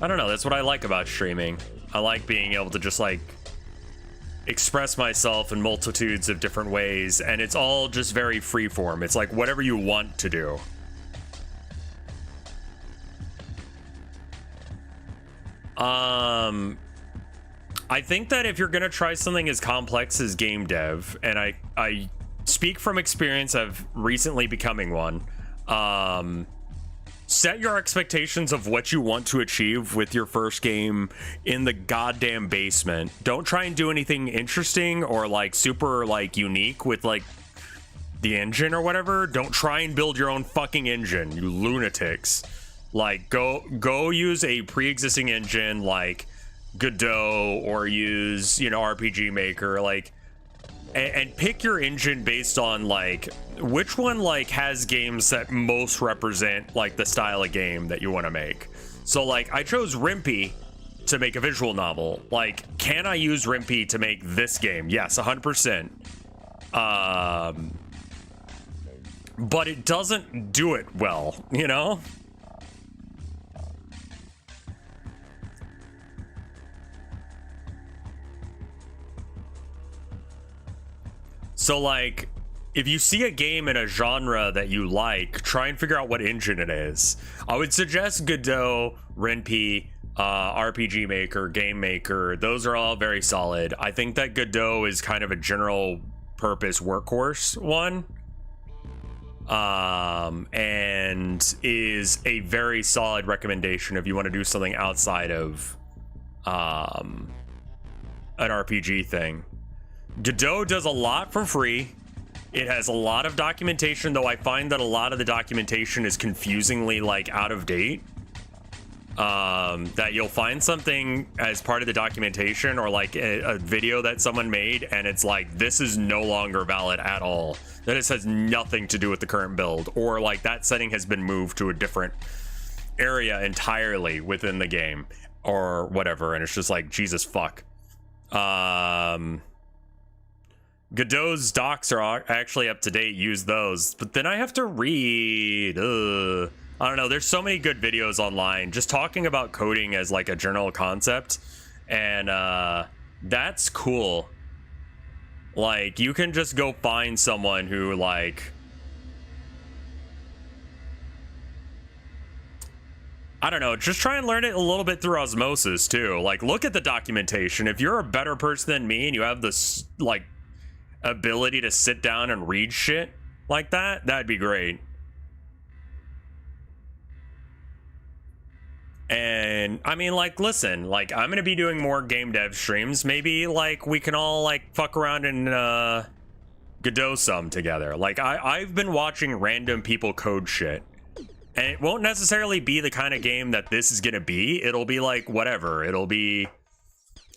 I don't know, that's what I like about streaming. I like being able to just like express myself in multitudes of different ways, and it's all just very freeform. It's like whatever you want to do. I think that if you're gonna try something as complex as game dev, and I speak from experience of recently becoming one, set your expectations of what you want to achieve with your first game in the goddamn basement. Don't try and do anything interesting or like super like unique with like the engine or whatever. Don't try and build your own fucking engine, you lunatics. Like go use a pre-existing engine like Godot, or use, you know, RPG Maker, like, and pick your engine based on like which one like has games that most represent like the style of game that you want to make. So like I chose Rimpy to make a visual novel. Like, can I use Rimpy to make this game? Yes, 100%. But it doesn't do it well, you know? So like, if you see a game in a genre that you like, try and figure out what engine it is. I would suggest Godot, Rimpy, RPG Maker, Game Maker. Those are all very solid. I think that Godot is kind of a general purpose workhorse one. And is a very solid recommendation if you want to do something outside of an RPG thing. Godot does a lot for free. It has a lot of documentation, though I find that a lot of the documentation is confusingly like out of date. That you'll find something as part of the documentation or like a video that someone made, and it's like, this is no longer valid at all. That it has nothing to do with the current build, or like that setting has been moved to a different area entirely within the game or whatever. And it's just like, Jesus fuck. Godot's docs are actually up to date. Use those, but then I have to read. I don't know. There's so many good videos online just talking about coding as like a general concept, and that's cool. Like, you can just go find someone who like, I don't know, just try and learn it a little bit through osmosis too. Like, look at the documentation. If you're a better person than me and you have this like ability to sit down and read shit like that, that'd be great. And I mean, like, listen, like, I'm gonna be doing more game dev streams. Maybe like we can all like fuck around and Godot some together. Like, I've been watching random people code shit, and it won't necessarily be the kind of game that this is gonna be. It'll be like whatever. It'll be,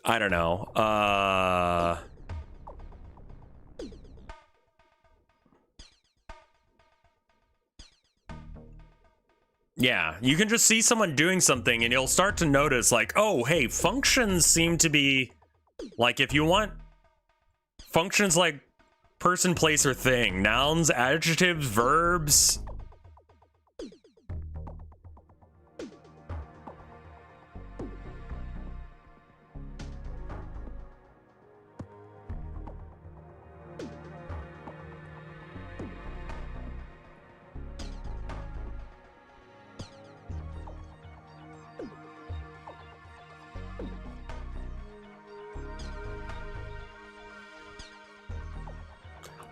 I don't know, yeah, you can just see someone doing something and you'll start to notice like, oh, hey, functions seem to be like, if you want functions like person, place, or thing, nouns, adjectives, verbs.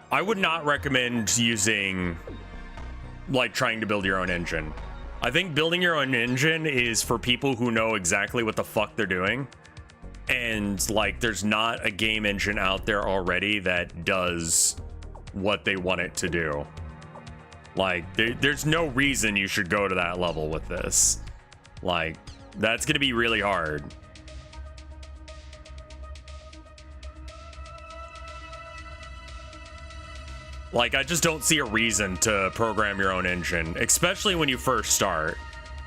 I would not recommend using, like, trying to build your own engine. I think building your own engine is for people who know exactly what the fuck they're doing. And, like, there's not a game engine out there already that does what they want it to do. Like, there's no reason you should go to that level with this. Like, that's gonna be really hard. Like, I just don't see a reason to program your own engine, especially when you first start.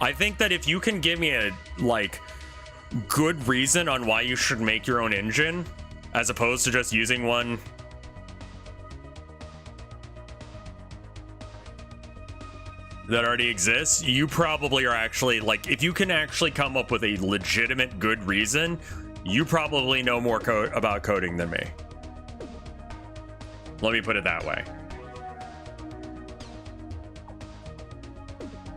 I think that if you can give me a, like, good reason on why you should make your own engine, as opposed to just using one that already exists, you probably are actually, like, if you can actually come up with a legitimate good reason, you probably know more about coding than me. Let me put it that way.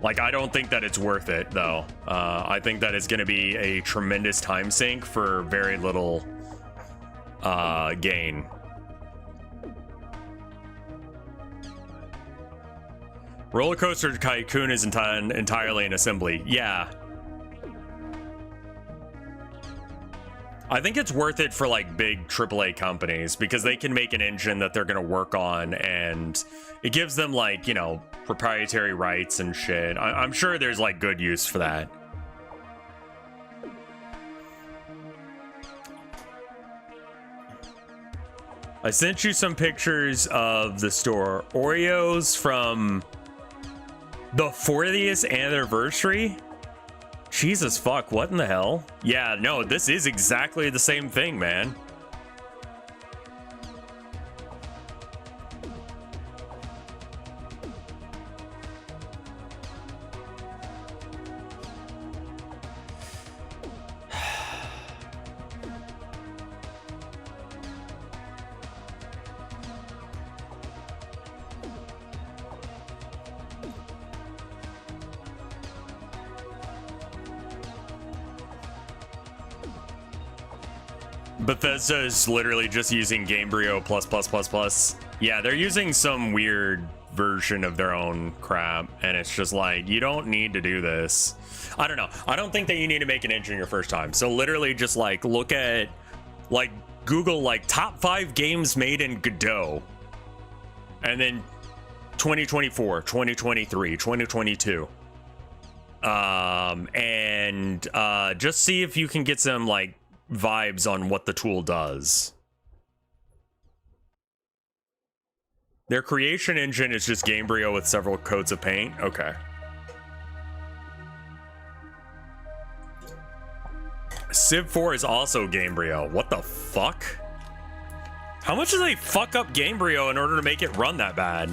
Like, I don't think that it's worth it, though. I think that it's going to be a tremendous time sink for very little gain. Roller Coaster Tycoon is entirely an assembly. Yeah. I think it's worth it for like big AAA companies because they can make an engine that they're going to work on and it gives them like, you know, proprietary rights and shit. I'm sure there's like good use for that. I sent you some pictures of the store. Oreos from the 40th anniversary? Jesus fuck, what in the hell? Yeah, no, this is exactly the same thing, man. Bethesda is literally just using Gamebryo plus. Yeah, they're using some weird version of their own crap, and it's just like, you don't need to do this. I don't know. I don't think that you need to make an engine your first time. So literally just like look at, like Google like top 5 games made in Godot. And then 2024, 2023, 2022. And just see if you can get some like vibes on what the tool does. Their creation engine is just Gamebryo with several coats of paint. Okay. Civ 4 is also Gamebryo. What the fuck? How much do they fuck up Gamebryo in order to make it run that bad?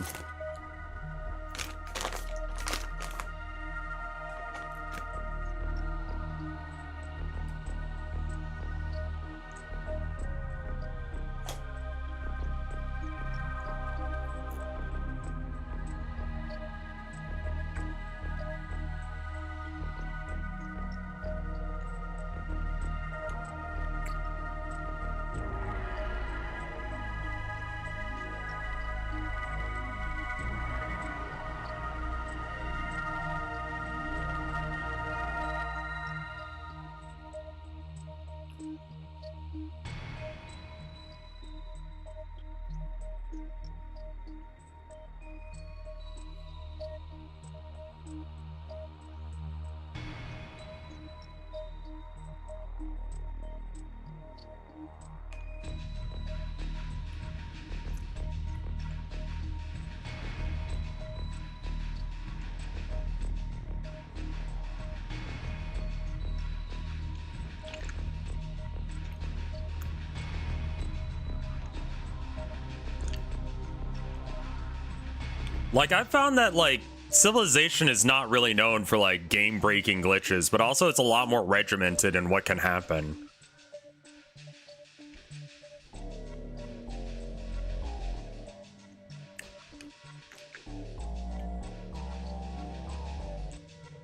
Like, I found that, like, Civilization is not really known for, like, game-breaking glitches, but also it's a lot more regimented in what can happen.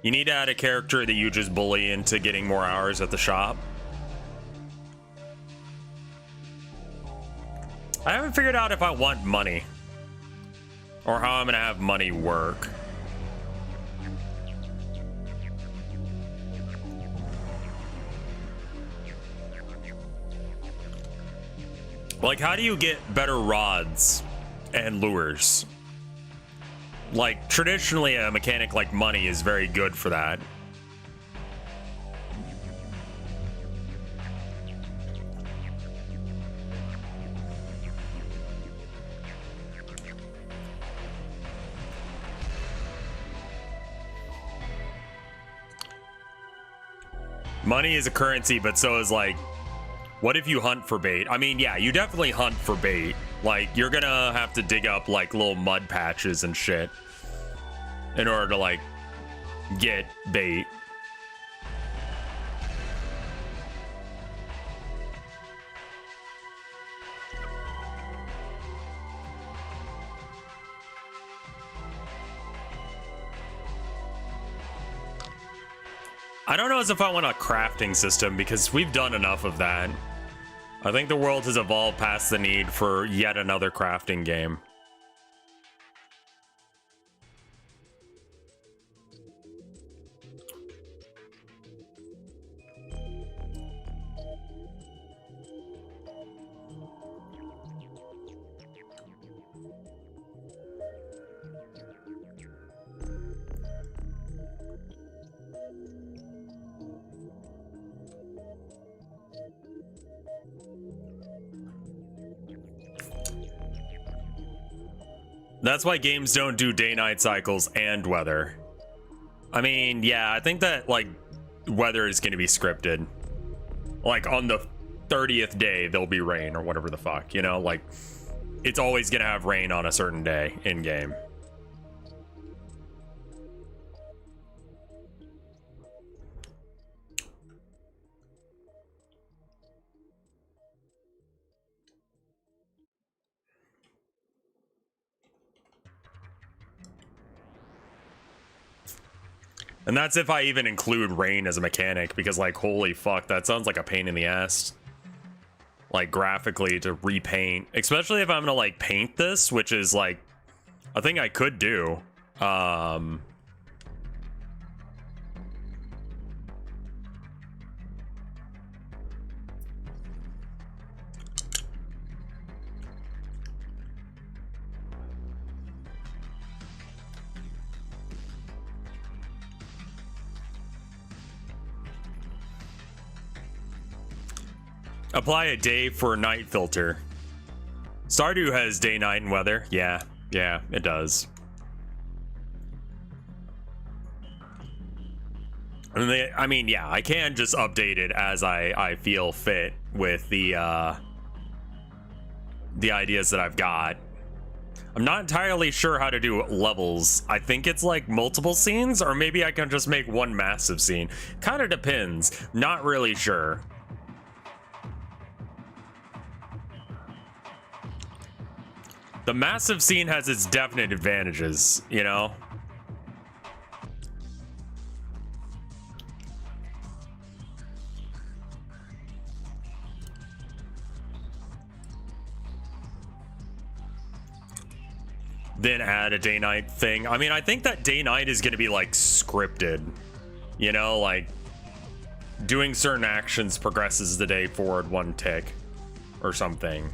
You need to add a character that you just bully into getting more hours at the shop. I haven't figured out if I want money. Or how I'm gonna have money work. Like, how do you get better rods and lures? Like, traditionally a mechanic like money is very good for that. Money is a currency, but so is, like, what if you hunt for bait? I mean, yeah, you definitely hunt for bait. Like, you're gonna have to dig up, like, little mud patches and shit in order to, like, get bait. I don't know as if I want a crafting system because we've done enough of that. I think the world has evolved past the need for yet another crafting game. That's why games don't do day-night cycles and weather. I mean, yeah, I think that, like, weather is going to be scripted. Like, on the 30th day, there'll be rain or whatever the fuck, you know? Like, it's always going to have rain on a certain day in-game. And that's if I even include rain as a mechanic, because, like, holy fuck, that sounds like a pain in the ass. Like, graphically, to repaint. Especially if I'm gonna, like, paint this, which is, like, a thing I could do. Apply a day for night filter. Stardew has day, night, and weather. Yeah, it does. I mean, yeah, I can just update it as I feel fit with the ideas that I've got. I'm not entirely sure how to do levels. I think it's like multiple scenes, or maybe I can just make one massive scene. Kind of depends. Not really sure. The massive scene has its definite advantages, you know? Then add a day-night thing. I mean, I think that day-night is going to be, like, scripted. You know, like, doing certain actions progresses the day forward one tick or something.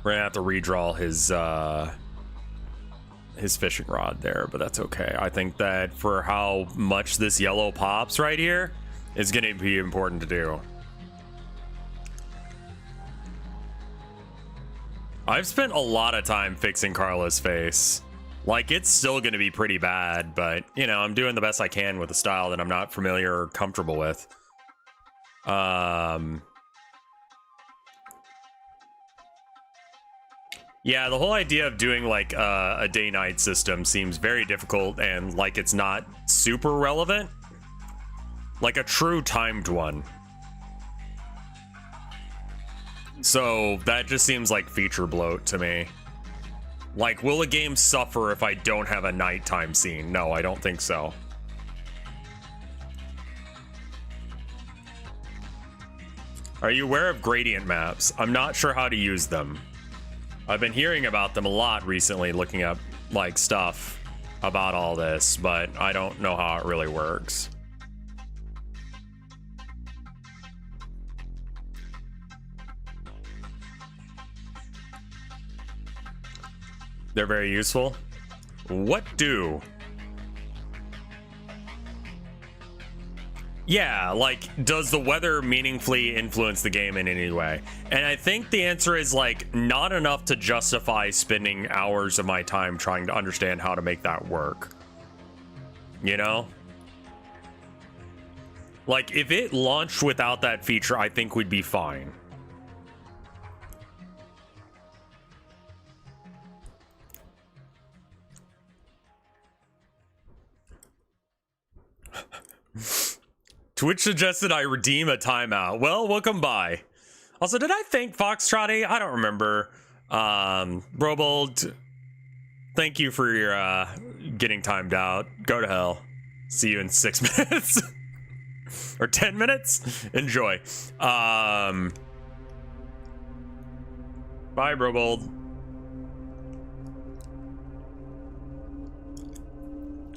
We're gonna have to redraw his fishing rod there, but that's okay. I think that for how much this yellow pops right here is gonna be important to do. I've spent a lot of time fixing Carla's face. Like, it's still gonna be pretty bad, but, you know, I'm doing the best I can with a style that I'm not familiar or comfortable with. Yeah, the whole idea of doing, like, a day-night system seems very difficult and like it's not super relevant. Like a true timed one. So that just seems like feature bloat to me. Like, will a game suffer if I don't have a nighttime scene? No, I don't think so. Are you aware of gradient maps? I'm not sure how to use them. I've been hearing about them a lot recently, looking up, like, stuff about all this, but I don't know how it really works. They're very useful. What do? Yeah, like, does the weather meaningfully influence the game in any way? And I think the answer is, like, not enough to justify spending hours of my time trying to understand how to make that work. You know? Like, if it launched without that feature, I think we'd be fine. Twitch suggested I redeem a timeout. Well, welcome by. Also, did I thank Foxtrotty? I don't remember. Robold, thank you for your getting timed out. Go to hell. See you in 6 minutes. Or 10 minutes? Enjoy. Bye, Robold.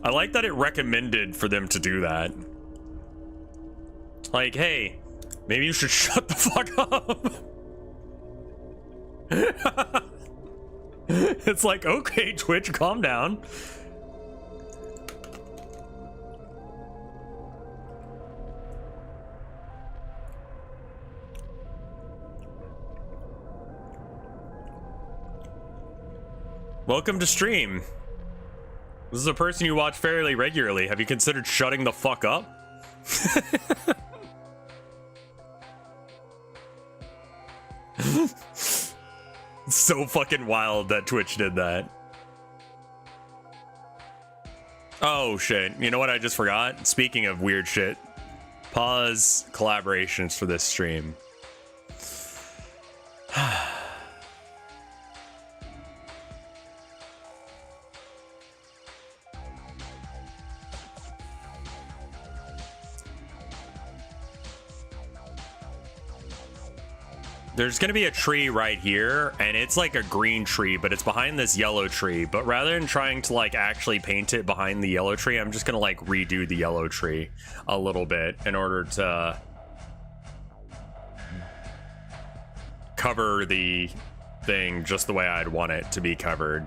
I like that it recommended for them to do that. Like, hey, maybe you should shut the fuck up. It's like, okay, Twitch, calm down. Welcome to stream. This is a person you watch fairly regularly. Have you considered shutting the fuck up? It's so fucking wild that Twitch did that. Oh shit, you know what I just forgot? Speaking of weird shit, pause collaborations for this stream. There's gonna be a tree right here, and it's like a green tree, but it's behind this yellow tree. But rather than trying to like actually paint it behind the yellow tree, I'm just gonna like redo the yellow tree a little bit in order to cover the thing just the way I'd want it to be covered.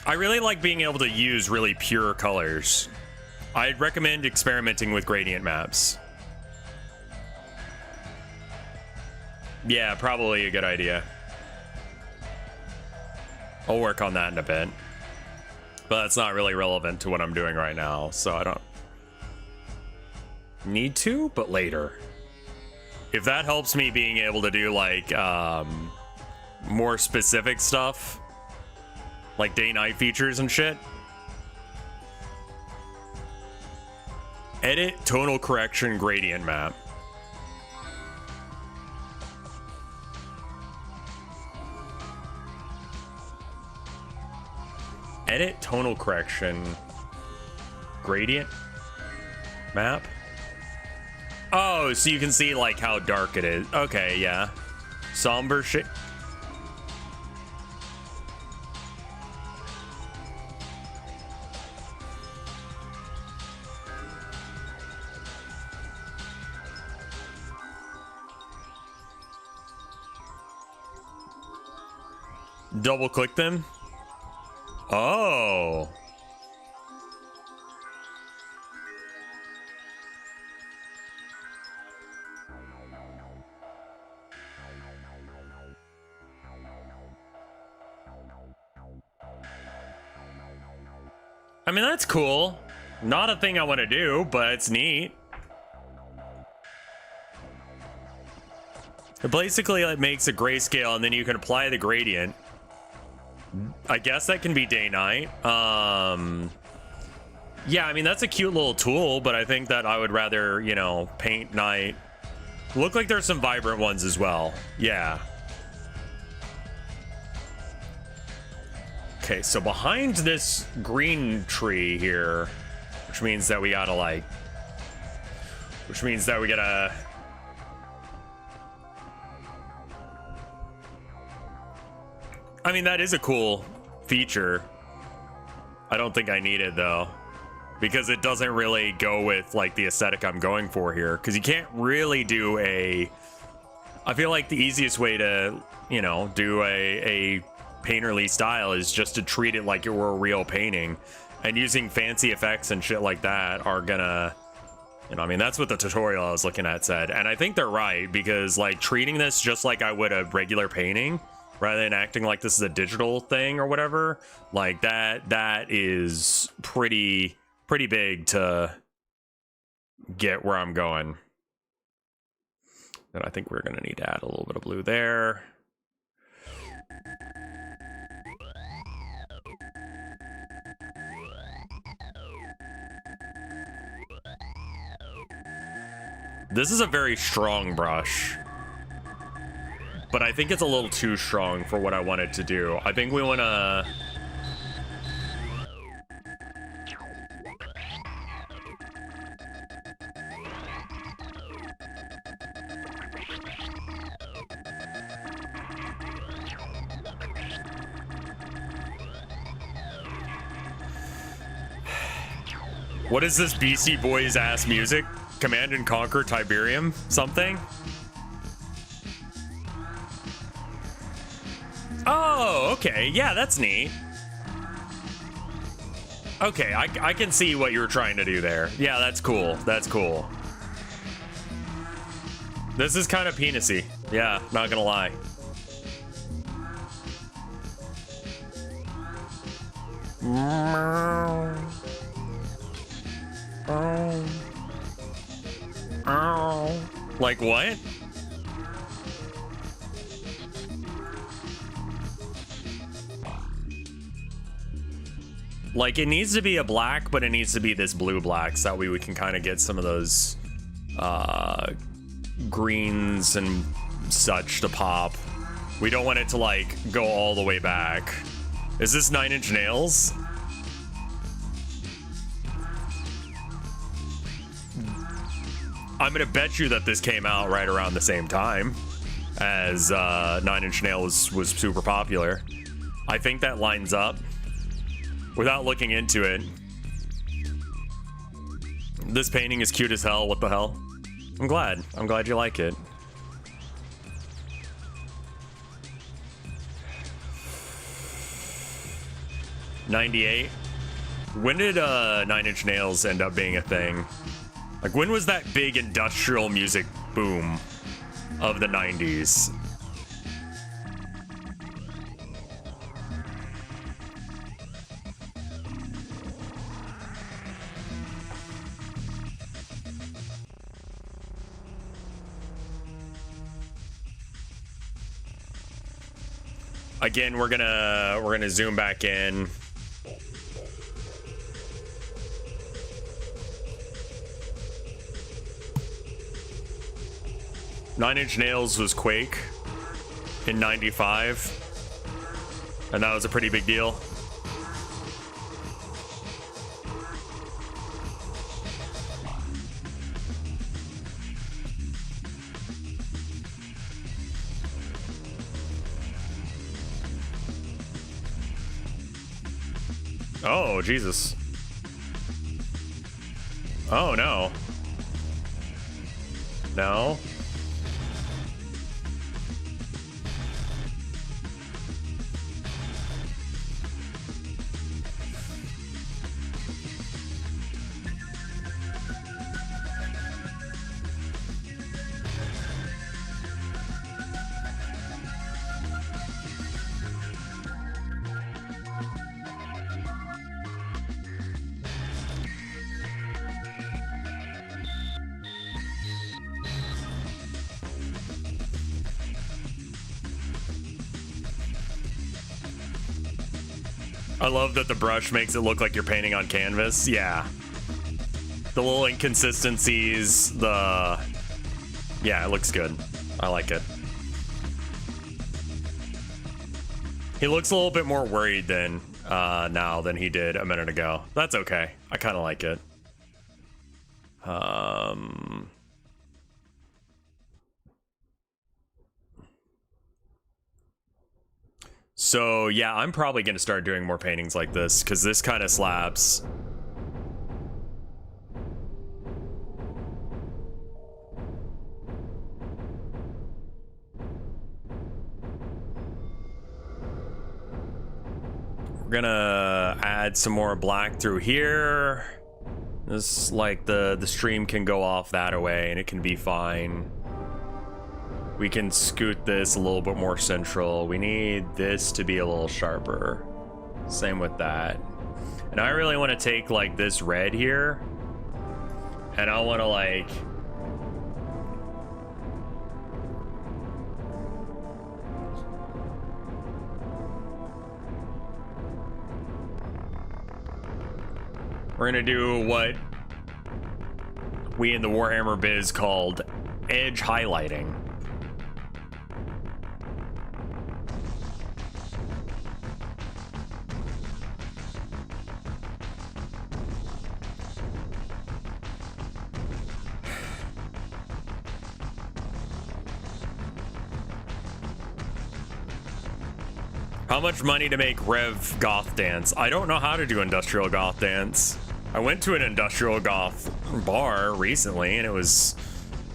I really like being able to use really pure colors. I'd recommend experimenting with gradient maps. Yeah, probably a good idea. I'll work on that in a bit. But that's not really relevant to what I'm doing right now, so I don't need to, but later. If that helps me being able to do like more specific stuff, like day-night features and shit. Edit tonal correction gradient map. Edit tonal correction gradient map. Oh, so you can see like how dark it is. Okay, yeah. Somber shit. Double click them. Oh. I mean, that's cool. Not a thing I want to do, but it's neat. It basically like makes a grayscale, and then you can apply the gradient. I guess that can be day-night. Yeah, I mean, that's a cute little tool, but I think that I would rather, you know, paint night. Look like there's some vibrant ones as well. Yeah. Okay, so behind this green tree here, which means that we gotta like, which means that we gotta, I mean, that is a cool feature. I don't think I need it though, because it doesn't really go with like the aesthetic I'm going for here. Because you can't really do a, I feel like the easiest way to, you know, do a painterly style is just to treat it like it were a real painting, and using fancy effects and shit like that are gonna, you know, I mean, that's what the tutorial I was looking at said, and I think they're right, because like treating this just like I would a regular painting rather than acting like this is a digital thing or whatever, like that is pretty big to get where I'm going. And I think we're gonna need to add a little bit of blue there. This is a very strong brush, but I think it's a little too strong for what I wanted to do. I think we want to... What is this Beastie Boys ass music? Command and Conquer Tiberium? Something? Oh, okay. Yeah, that's neat. Okay, I can see what you were trying to do there. Yeah, that's cool. That's cool. This is kind of penisy. Yeah, not gonna lie. Like what? Like, it needs to be a black, but it needs to be this blue black, so that way we can kind of get some of those greens and such to pop. We don't want it to, like, go all the way back. Is this 9 Inch Nails? I'm gonna bet you that this came out right around the same time as 9 Inch Nails was super popular. I think that lines up. Without looking into it. This painting is cute as hell. What the hell? I'm glad. I'm glad you like it. '98. When did 9 Inch Nails end up being a thing? Like, when was that big industrial music boom of the 90s? Again, we're gonna zoom back in. Nine Inch Nails was Quake in '95, and that was a pretty big deal. Oh, Jesus. Oh, no. No. I love that the brush makes it look like you're painting on canvas. Yeah. The little inconsistencies, yeah, it looks good. I like it. He looks a little bit more worried now than he did a minute ago. That's okay. I kind of like it. So yeah, I'm probably gonna start doing more paintings like this because this kind of slaps. We're gonna add some more black through here. This, like, the stream can go off that away and it can be fine. We can scoot this a little bit more central. We need this to be a little sharper. Same with that. And I really want to take, like, this red here. And I want to, like... We're gonna do what we in the Warhammer biz called edge highlighting. How much money to make Rev Goth Dance? I don't know how to do Industrial Goth Dance. I went to an industrial goth bar recently, and it was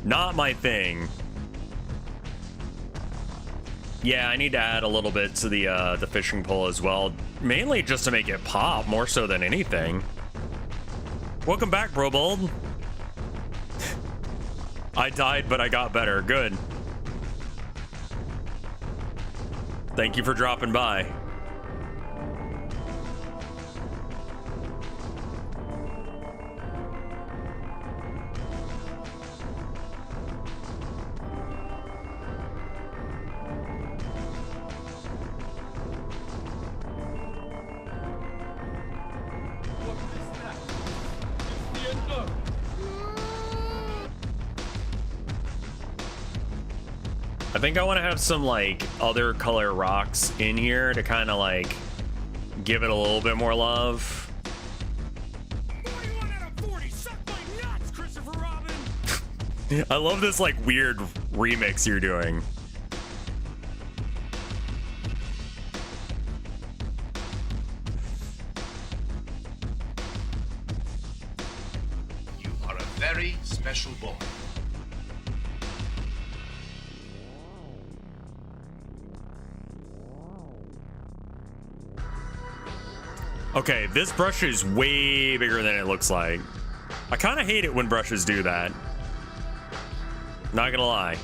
not my thing. Yeah, I need to add a little bit to the fishing pole as well, mainly just to make it pop more so than anything. Welcome back, Brobold. I died, but I got better. Good. Thank you for dropping by. I think I want to have some like other color rocks in here to kind of like give it a little bit more love. 41 out of 40, suck my nuts, Christopher Robin. I love this like weird remix you're doing. You are a very special boy. Okay, this brush is way bigger than it looks like. I kind of hate it when brushes do that. Not gonna lie.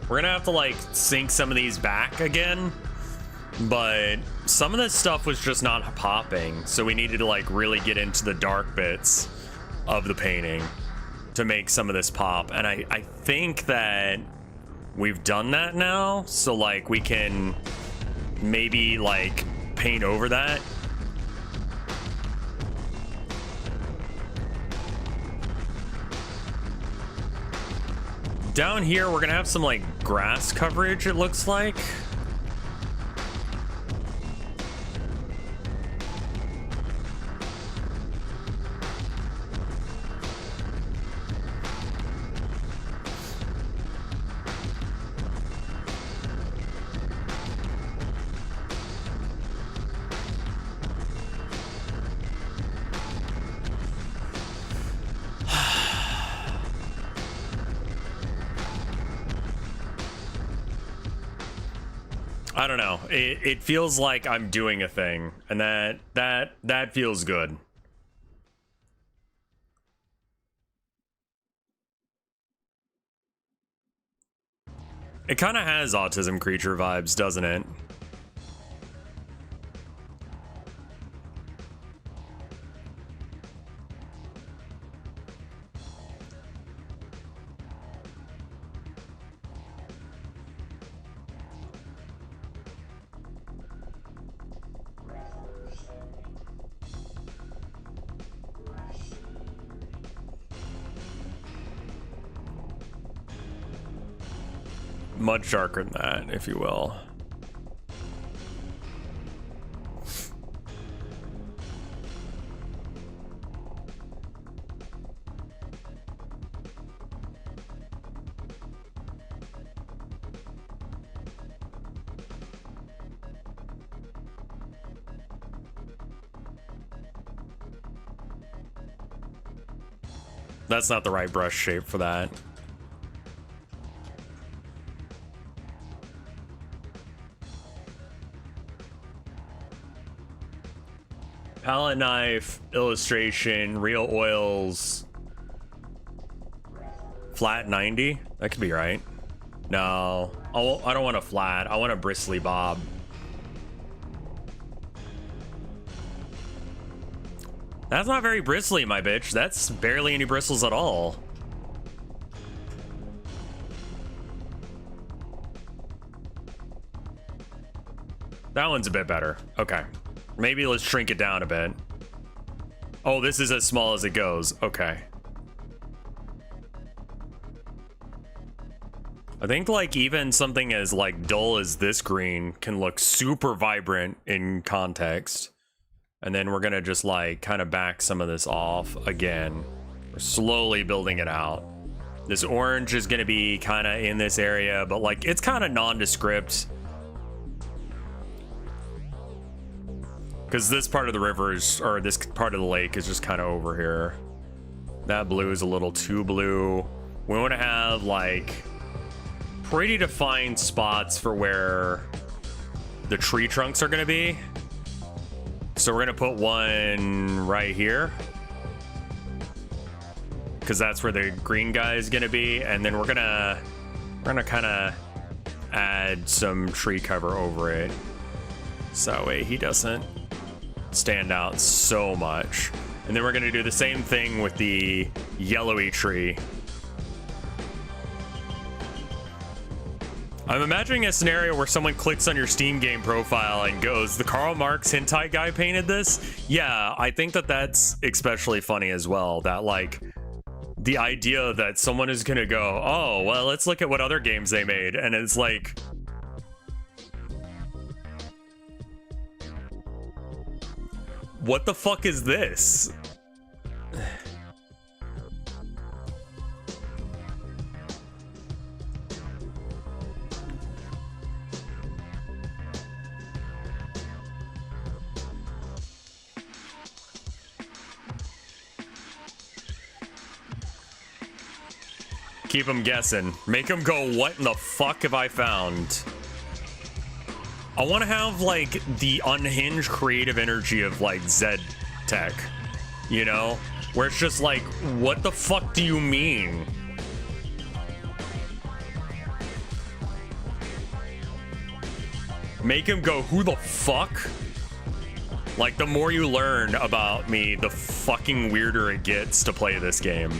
We're gonna have to like sync some of these back again. But some of this stuff was just not popping, so we needed to like really get into the dark bits of the painting to make some of this pop. And I think that we've done that now, so like we can maybe like paint over that. Down here we're gonna have some like grass coverage, it looks like. I don't know. It feels like I'm doing a thing, and that feels good. It kind of has Autism Creature vibes, doesn't it? Much darker than that, if you will. That's not the right brush shape for that. Palette knife, illustration, real oils, flat 90. That could be right. No, I don't want a flat. I want a bristly bob. That's not very bristly, my bitch. That's barely any bristles at all. That one's a bit better. Okay. Maybe let's shrink it down a bit. Oh, this is as small as it goes. Okay. I think like even something as like dull as this green can look super vibrant in context. And then we're gonna just like kind of back some of this off again. We're slowly building it out. This orange is gonna be kind of in this area, but like it's kind of nondescript. Because this part of the river is, or this part of the lake is just kind of over here. That blue is a little too blue. We want to have like pretty defined spots for where the tree trunks are going to be. So we're going to put one right here, because that's where the green guy is going to be. And then we're going to kind of add some tree cover over it. So that way he doesn't stand out so much. And then we're going to do the same thing with the yellowy tree. I'm imagining a scenario where someone clicks on your Steam game profile and goes, the Karl Marx hentai guy painted this? Yeah, I think that that's especially funny as well. That like the idea that someone is going to go, oh, well, let's look at what other games they made. And it's like, what the fuck is this? Keep them guessing. Make them go, what in the fuck have I found? I want to have like the unhinged creative energy of like Zed Tech, you know, where it's just like, what the fuck do you mean? Make him go, who the fuck? Like, the more you learn about me, the fucking weirder it gets to play this game.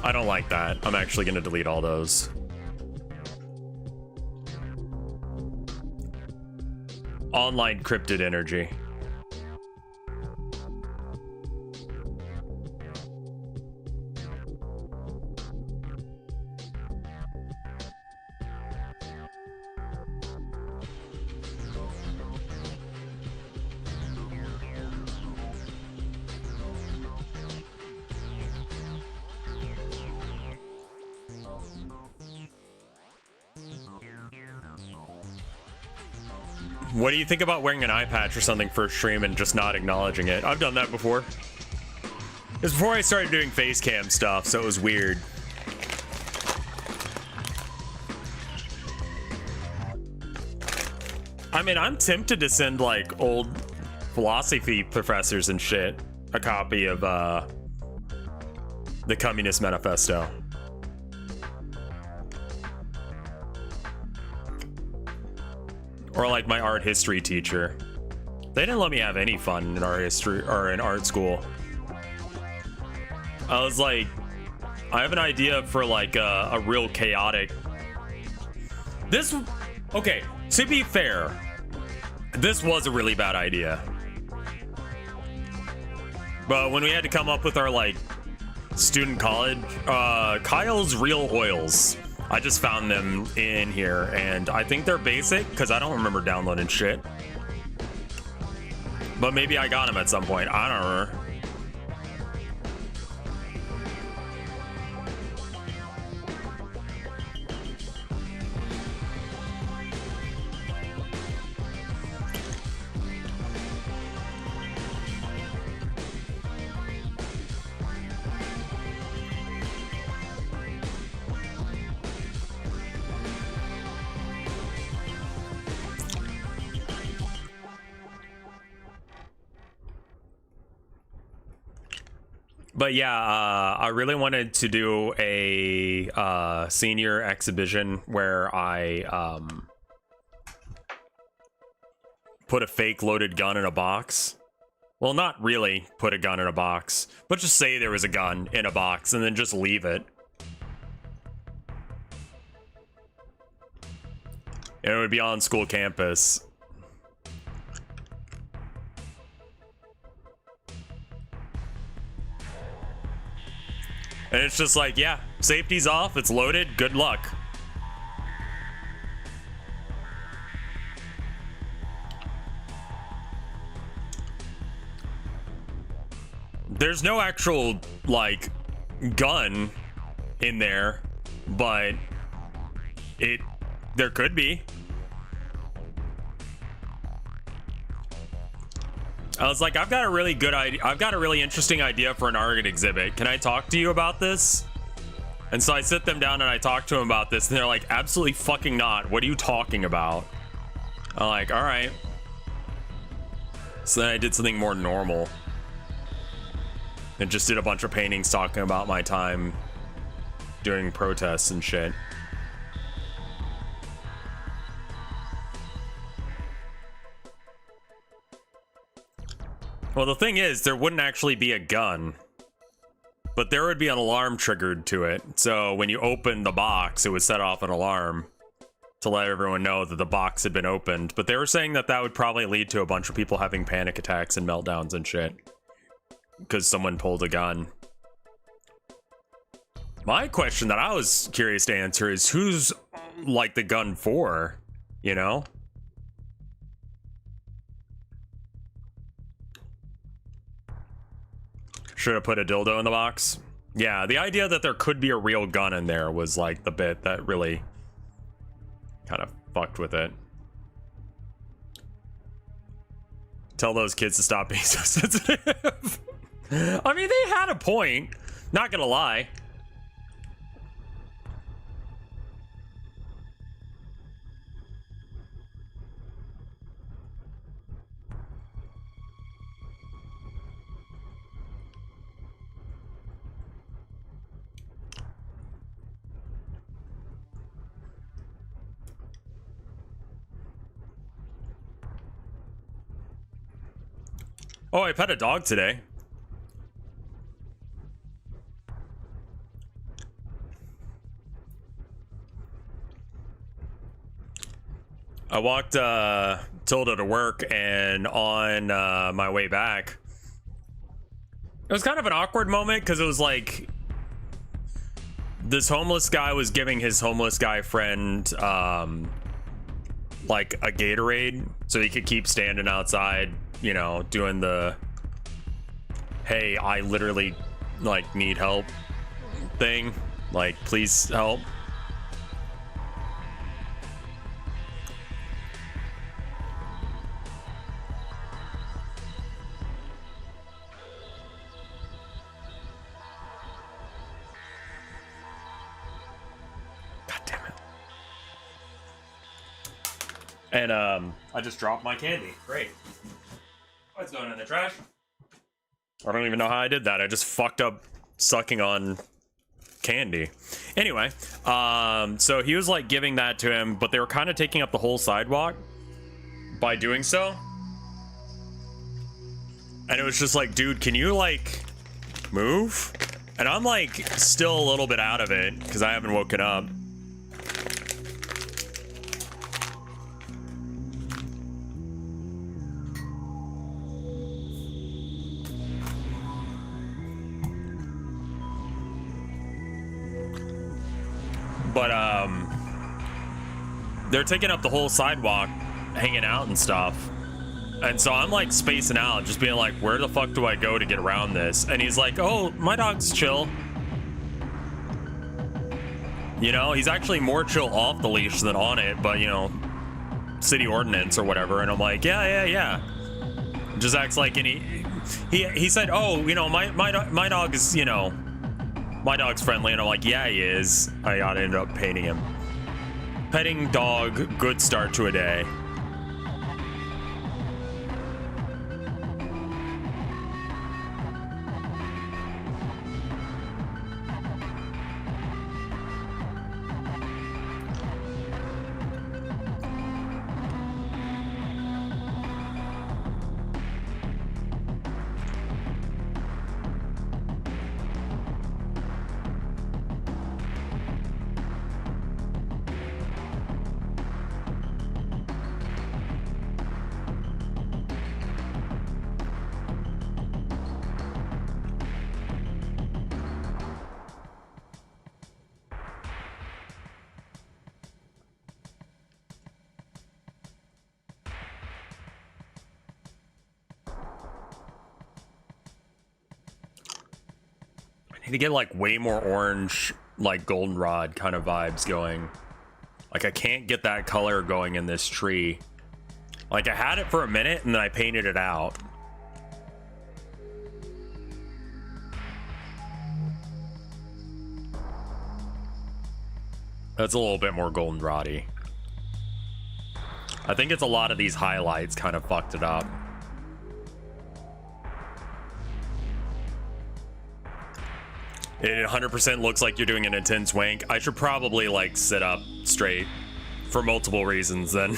I don't like that. I'm actually gonna delete all those. Online cryptid energy. What do you think about wearing an eye patch or something for a stream and just not acknowledging it? I've done that before. It was before I started doing face cam stuff, so it was weird. I mean, I'm tempted to send like old philosophy professors and shit a copy of the Communist Manifesto. Or like my art history teacher. They didn't let me have any fun in art history or in art school. I was like, I have an idea for like a real chaotic. This, okay, to be fair, this was a really bad idea. But when we had to come up with our like student college, Kyle's Real Oils. I just found them in here, and I think they're basic because I don't remember downloading shit. But maybe I got them at some point. I don't remember. But yeah, I really wanted to do a senior exhibition where I put a fake loaded gun in a box. Well, not really put a gun in a box, but just say there was a gun in a box and then just leave it. And it would be on school campus. And it's just like, yeah, Safety's off. It's loaded. Good luck. There's no actual, like, gun in there, but there could be. I was like, I've got a really good idea. I've got a really interesting idea for an art exhibit. Can I talk to you about this? And so I sit them down and I talk to them about this, and they're like, absolutely fucking not. What are you talking about? I'm like, all right. So then I did something more normal. And just did a bunch of paintings talking about my time doing protests and shit. Well, the thing is, there wouldn't actually be a gun, but there would be an alarm triggered to it. So when you open the box, it would set off an alarm to let everyone know that the box had been opened. But they were saying that that would probably lead to a bunch of people having panic attacks and meltdowns and shit because someone pulled a gun. My question that I was curious to answer is, who's like the gun for, you know? Should have put a dildo in the box. Yeah, the idea that there could be a real gun in there was like the bit that really kind of fucked with it. Tell those kids to stop being so sensitive. I mean, they had a point. Not gonna lie. Oh, I pet a dog today. I walked Tilda to work, and on my way back, it was kind of an awkward moment because it was like this homeless guy was giving his homeless guy friend like a Gatorade so he could keep standing outside, you know, doing the hey, I literally like need help thing, like please help. God damn it. And I just dropped my candy. Great. What's going in the trash? I don't even know how I did that. I just fucked up sucking on candy. Anyway, so he was like giving that to him, but they were kind of taking up the whole sidewalk by doing so. And it was just like, dude, can you like move? And I'm like still a little bit out of it because I haven't woken up. But they're taking up the whole sidewalk, hanging out and stuff. And so I'm like spacing out, just being like, where the fuck do I go to get around this? And he's like, oh, my dog's chill. You know, he's actually more chill off the leash than on it, but you know, city ordinance or whatever. And I'm like, yeah. Just acts like any. He said, oh, you know, my dog is, you know, my dog's friendly. And I'm like, yeah, he is. I gotta end up painting him. Petting dog, good start to a day. need to get like way more orange, like goldenrod kind of vibes going. Like I can't get that color going in this tree. Like I had it for a minute and then I painted it out. That's a little bit more goldenrod-y. I think it's a lot of these highlights kind of fucked it up. It 100% looks like you're doing an intense wank. I should probably like sit up straight for multiple reasons then.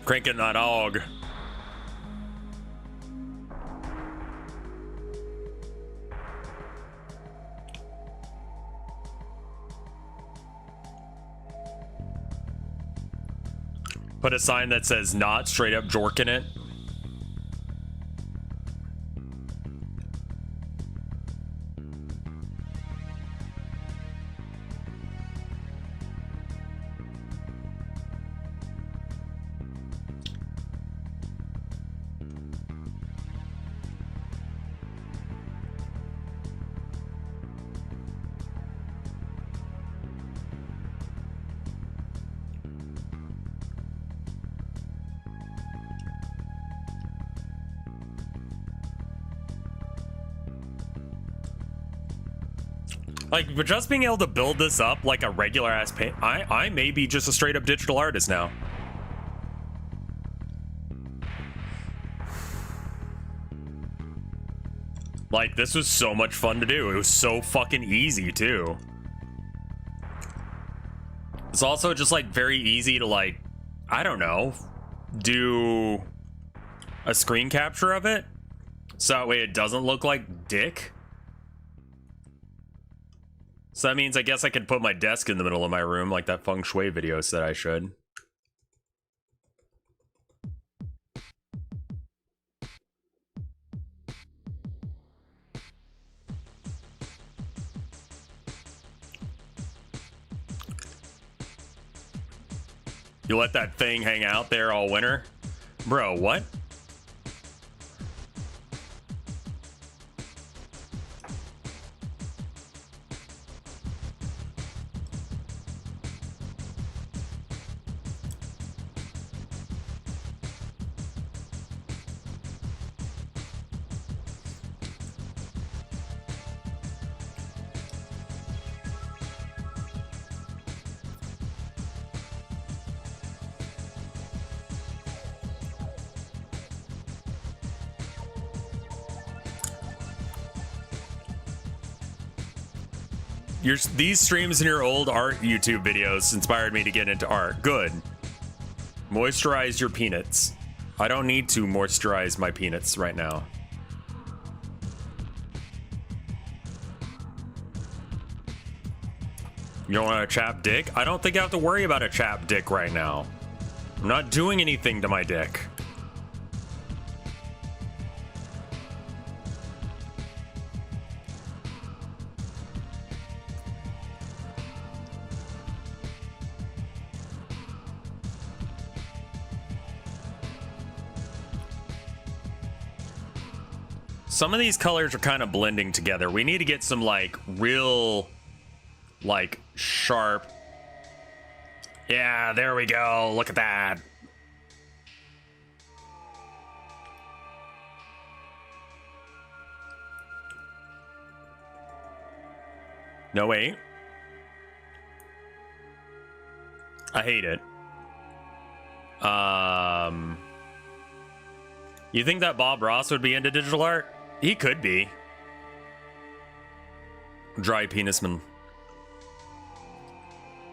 Cranking that dog. Put a sign that says not straight up jorking it. Like, but just being able to build this up like a regular ass paint, I may be just a straight up digital artist now. Like, this was so much fun to do. It was so fucking easy too. It's also just like very easy to like, I don't know, do a screen capture of it. So that way it doesn't look like dick. So that means I guess I could put my desk in the middle of my room like that feng shui video said I should. You let that thing hang out there all winter? Bro, what? These streams in your old art YouTube videos inspired me to get into art. Good. Moisturize your peanuts. I don't need to moisturize my peanuts right now. You don't want a chapped dick? I don't think I have to worry about a chapped dick right now. I'm not doing anything to my dick. Some of these colors are kind of blending together. We need to get some like real, like sharp. Yeah, there we go. Look at that. No, wait. I hate it. You think that Bob Ross would be into digital art? He could be. Dry Penisman.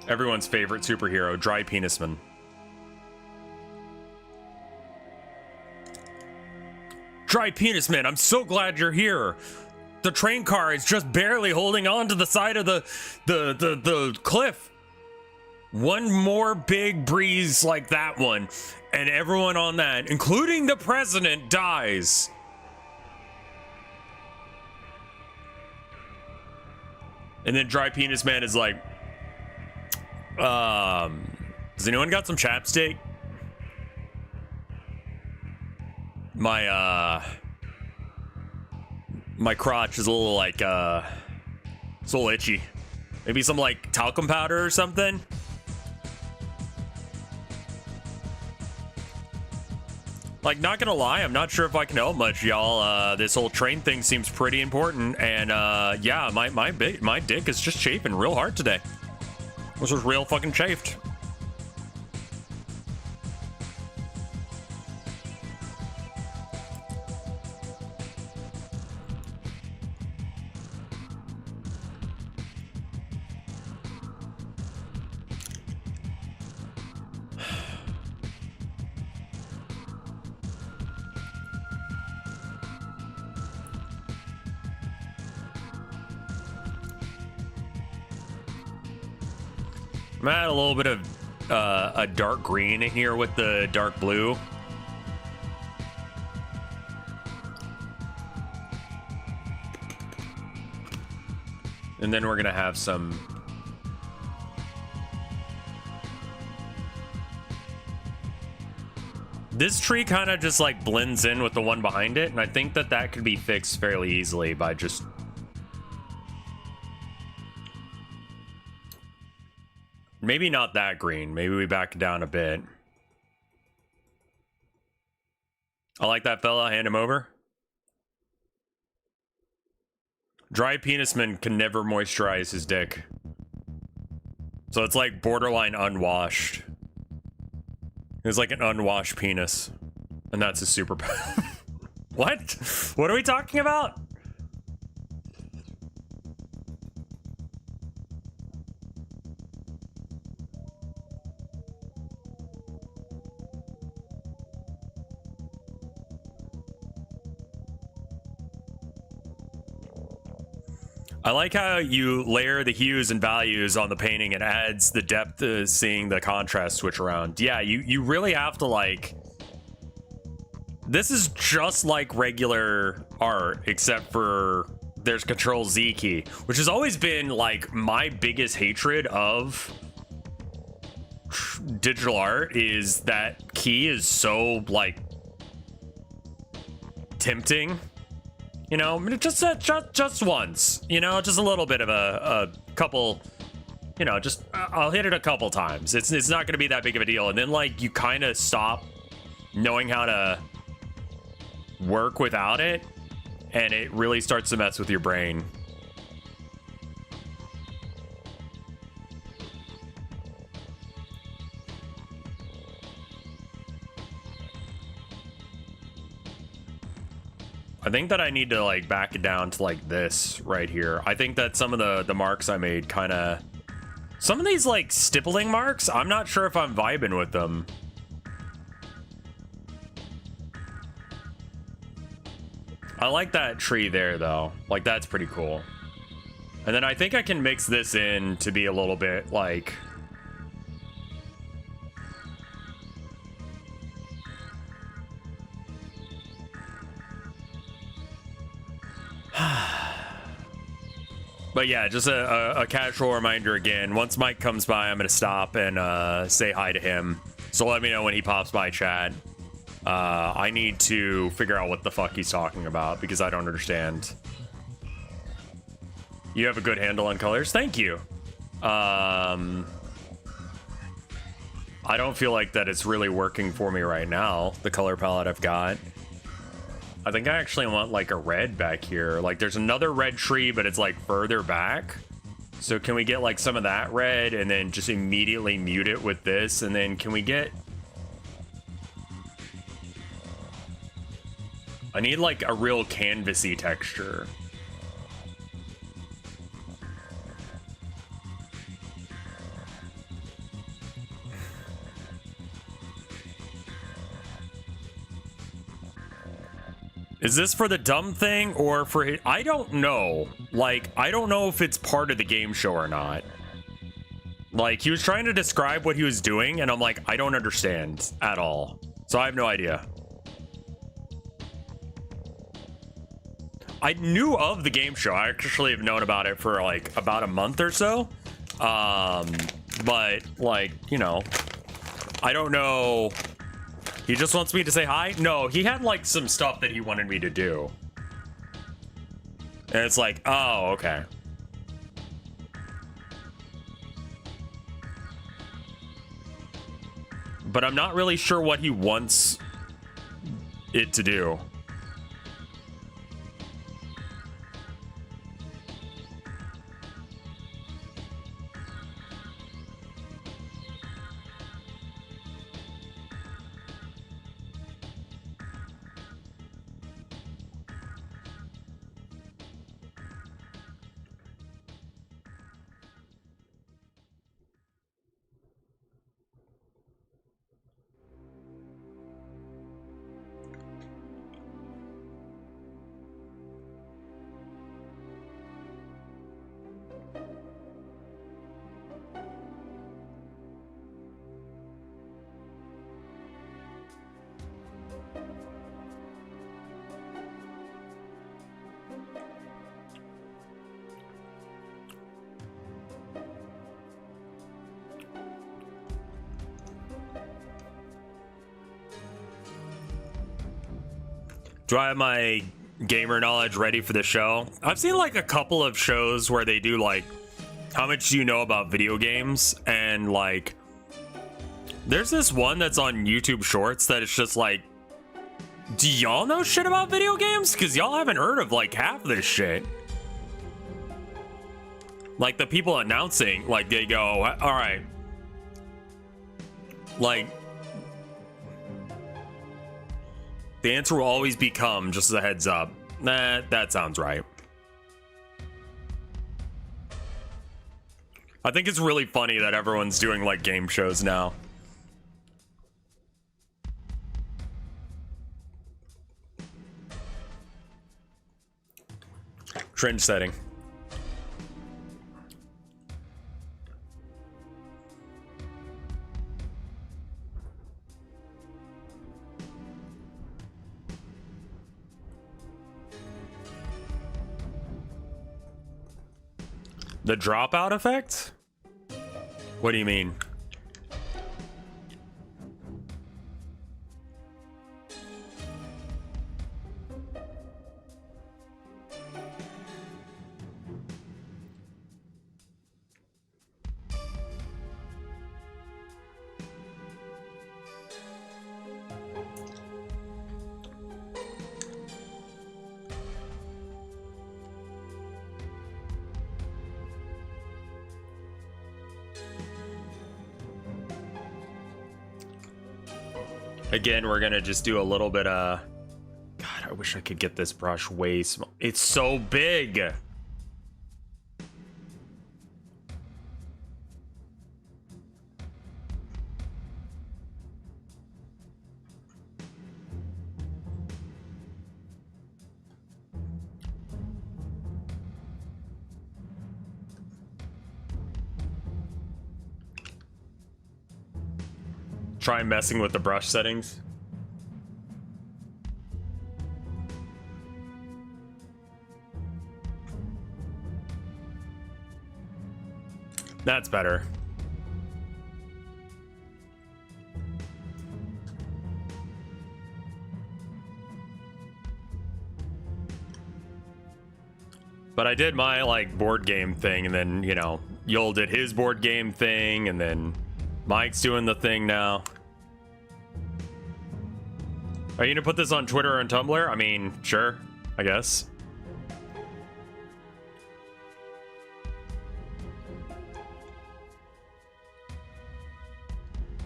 Everyone's favorite superhero, Dry Penisman. Dry Penisman, I'm so glad you're here. The train car is just barely holding on to the side of the cliff. One more big breeze like that one, and everyone on that, including the president, dies. And then Dry Penis Man is like, has anyone got some chapstick? My crotch is a little like, it's a little itchy. Maybe some like talcum powder or something? Like, not gonna lie, I'm not sure if I can help much, y'all. This whole train thing seems pretty important, and yeah, my dick is just chafing real hard today. This was real fucking chafed. I'm at a little bit of a dark green here with the dark blue. And then we're gonna have some this tree kind of just like blends in with the one behind it, and I think that that could be fixed fairly easily by just maybe not that green. Maybe we back it down a bit. I like that fella. Hand him over. Dry Penisman can never moisturize his dick. So it's like borderline unwashed. It's like an unwashed penis. And that's a superpower. What? What are we talking about? I like how you layer the hues and values on the painting. It adds the depth to seeing the contrast switch around. Yeah, you really have to like... This is just like regular art, except for there's Control Z key, which has always been like my biggest hatred of digital art, is that key is so like tempting. You know, just once, you know, just a little bit of a couple, you know, just I'll hit it a couple times. It's not going to be that big of a deal. And then like you kind of stop knowing how to work without it, and it really starts to mess with your brain. I think that I need to like back it down to like this right here. I think that some of the marks I made kind of, some of these like stippling marks, I'm not sure if I'm vibing with them. I like that tree there though. Like that's pretty cool. And then I think I can mix this in to be a little bit like, but yeah, just a casual reminder again. Once Mike comes by, I'm going to stop and say hi to him. So let me know when he pops by chat. I need to figure out what the fuck he's talking about because I don't understand. You have a good handle on colors. Thank you. I don't feel like that it's really working for me right now, the color palette I've got. I think I actually want like a red back here. Like there's another red tree, but it's like further back. So can we get like some of that red and then just immediately mute it with this? And then can we get... I need like a real canvasy texture. Is this for the dumb thing or for... I don't know. Like, I don't know if it's part of the game show or not. Like, he was trying to describe what he was doing, and I'm like, I don't understand at all. So I have no idea. I knew of the game show. I actually have known about it for like about a month or so. But like, you know, I don't know. He just wants me to say hi? No, he had like some stuff that he wanted me to do. And it's like, oh, okay. But I'm not really sure what he wants it to do. Do I have my gamer knowledge ready for the show? I've seen like a couple of shows where they do like, how much do you know about video games? And like, there's this one that's on YouTube Shorts that it's just like, do y'all know shit about video games? Because y'all haven't heard of like half of this shit. Like the people announcing, like they go, all right. Like, the answer will always become, just as a heads up. Nah, that sounds right. I think it's really funny that everyone's doing like game shows now. Trend setting. The dropout effect? What do you mean? Again, we're gonna just do a little bit of... God, I wish I could get this brush way small. It's so big! Try messing with the brush settings. That's better. But I did my like board game thing, and then, you know, Yul did his board game thing, and then Mike's doing the thing now. Are you gonna put this on Twitter and Tumblr? I mean, sure, I guess.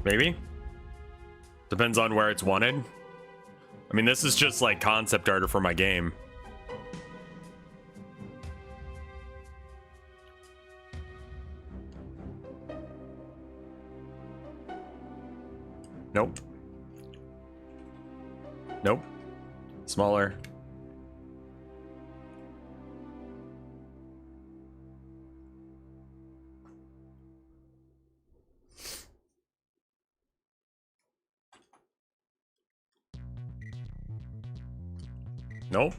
Maybe. Depends on where it's wanted. I mean, this is just like concept art for my game. Nope. Nope. Smaller. Nope.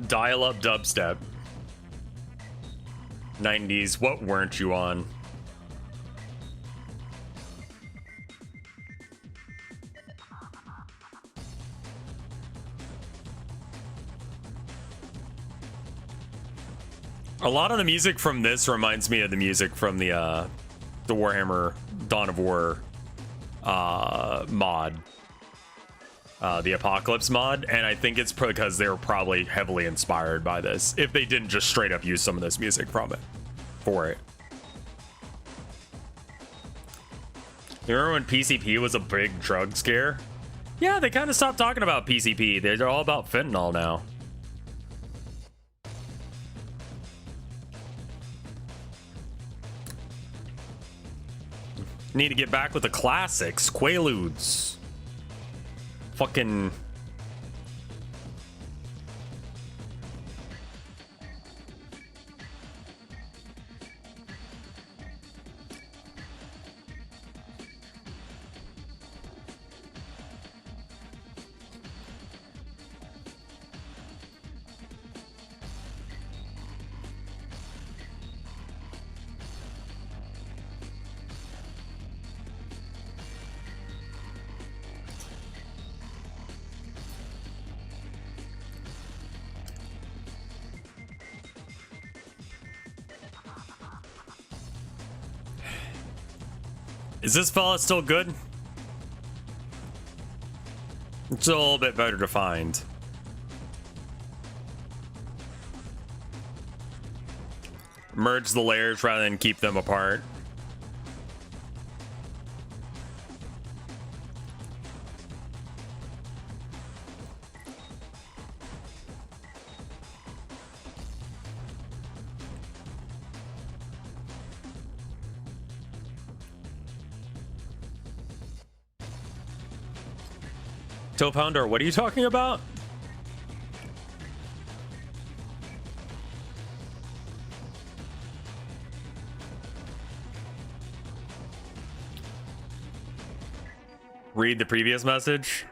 Dial-up dubstep. 90s, what weren't you on? A lot of the music from this reminds me of the music from the Warhammer Dawn of War mod. The Apocalypse mod, and I think it's because they were probably heavily inspired by this, if they didn't just straight up use some of this music from it for it. You remember when PCP was a big drug scare? Yeah, they kind of stopped talking about PCP. They're all about fentanyl now. Need to get back with the classics, Quaaludes. Fucking... Is this fella still good? It's a little bit better defined. Merge the layers rather than keep them apart. Toe Pounder, what are you talking about? Read the previous message.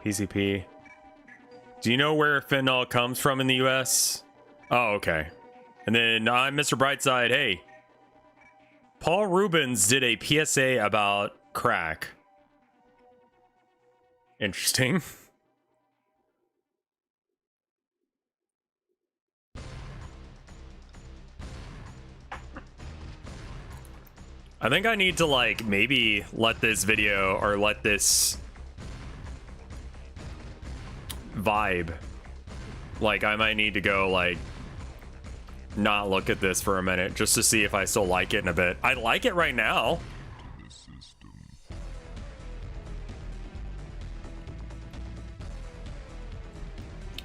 PCP. Do you know where fentanyl comes from in the US? Oh, okay. And then I'm Mr. Brightside. Hey, Paul Rubens did a PSA about crack. Interesting. I think I need to like maybe let this video or let this vibe, like I might need to go like not look at this for a minute just to see if I still like it in a bit. I like it right now.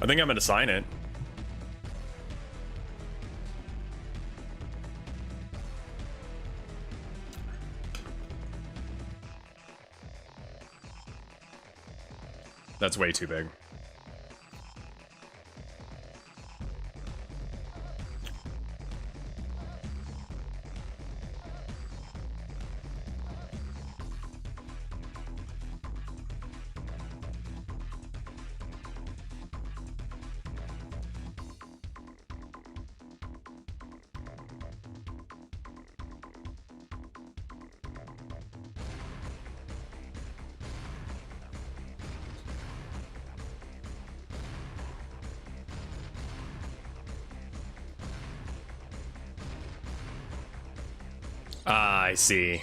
I think I'm gonna sign it. That's way too big. I see.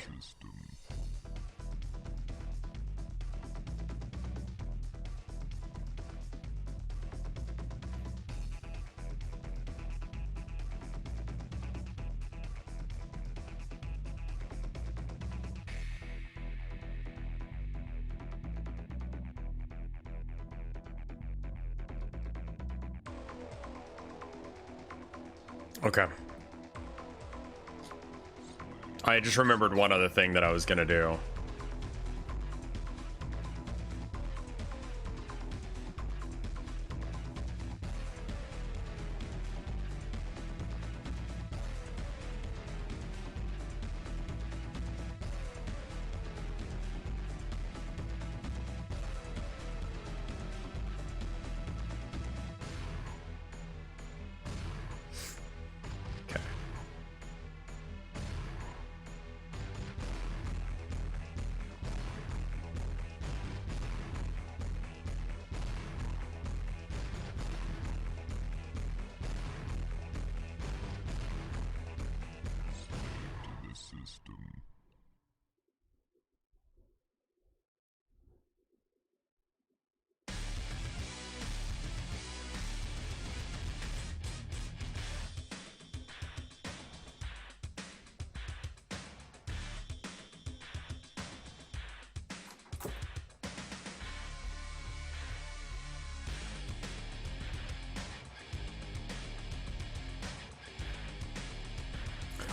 Okay. I just remembered one other thing that I was gonna do. Okay.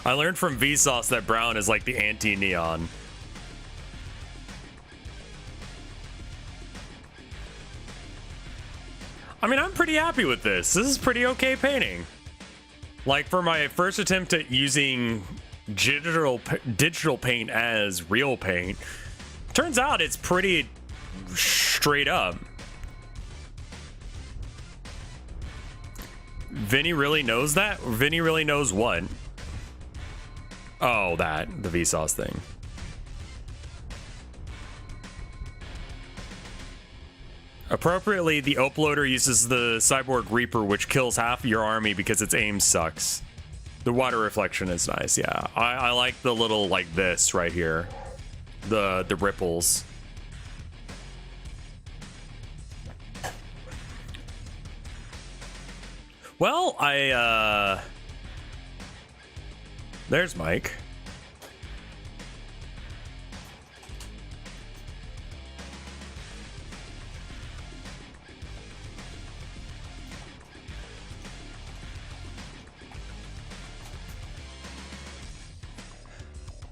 I learned from Vsauce that brown is like the anti-neon. I mean, I'm pretty happy with this. This is pretty okay painting. Like, for my first attempt at using digital paint as real paint, turns out it's pretty straight up. Vinny really knows that? Vinny really knows what? Oh, the Vsauce thing. Appropriately, the uploader uses the Cyborg Reaper, which kills half of your army because its aim sucks. The water reflection is nice, yeah. I like the little, like this right here. The ripples. Well, there's Mike.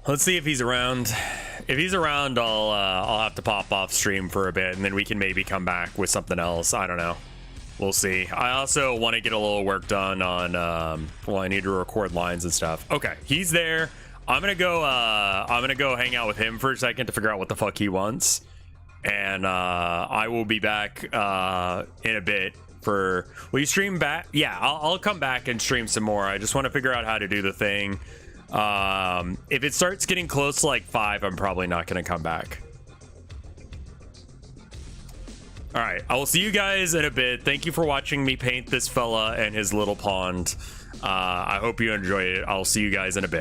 Let's see if he's around. If he's around, I'll have to pop off stream for a bit, and then we can maybe come back with something else. I don't know. We'll see. I also want to get a little work done on, well, I need to record lines and stuff. Okay, he's there. I'm gonna go hang out with him for a second to figure out what the fuck he wants. And I will be back in a bit for, will you stream back? Yeah, I'll come back and stream some more. I just want to figure out how to do the thing. If it starts getting close to like 5, I'm probably not gonna come back. All right, I will see you guys in a bit. Thank you for watching me paint this fella and his little pond. I hope you enjoyed it. I'll see you guys in a bit.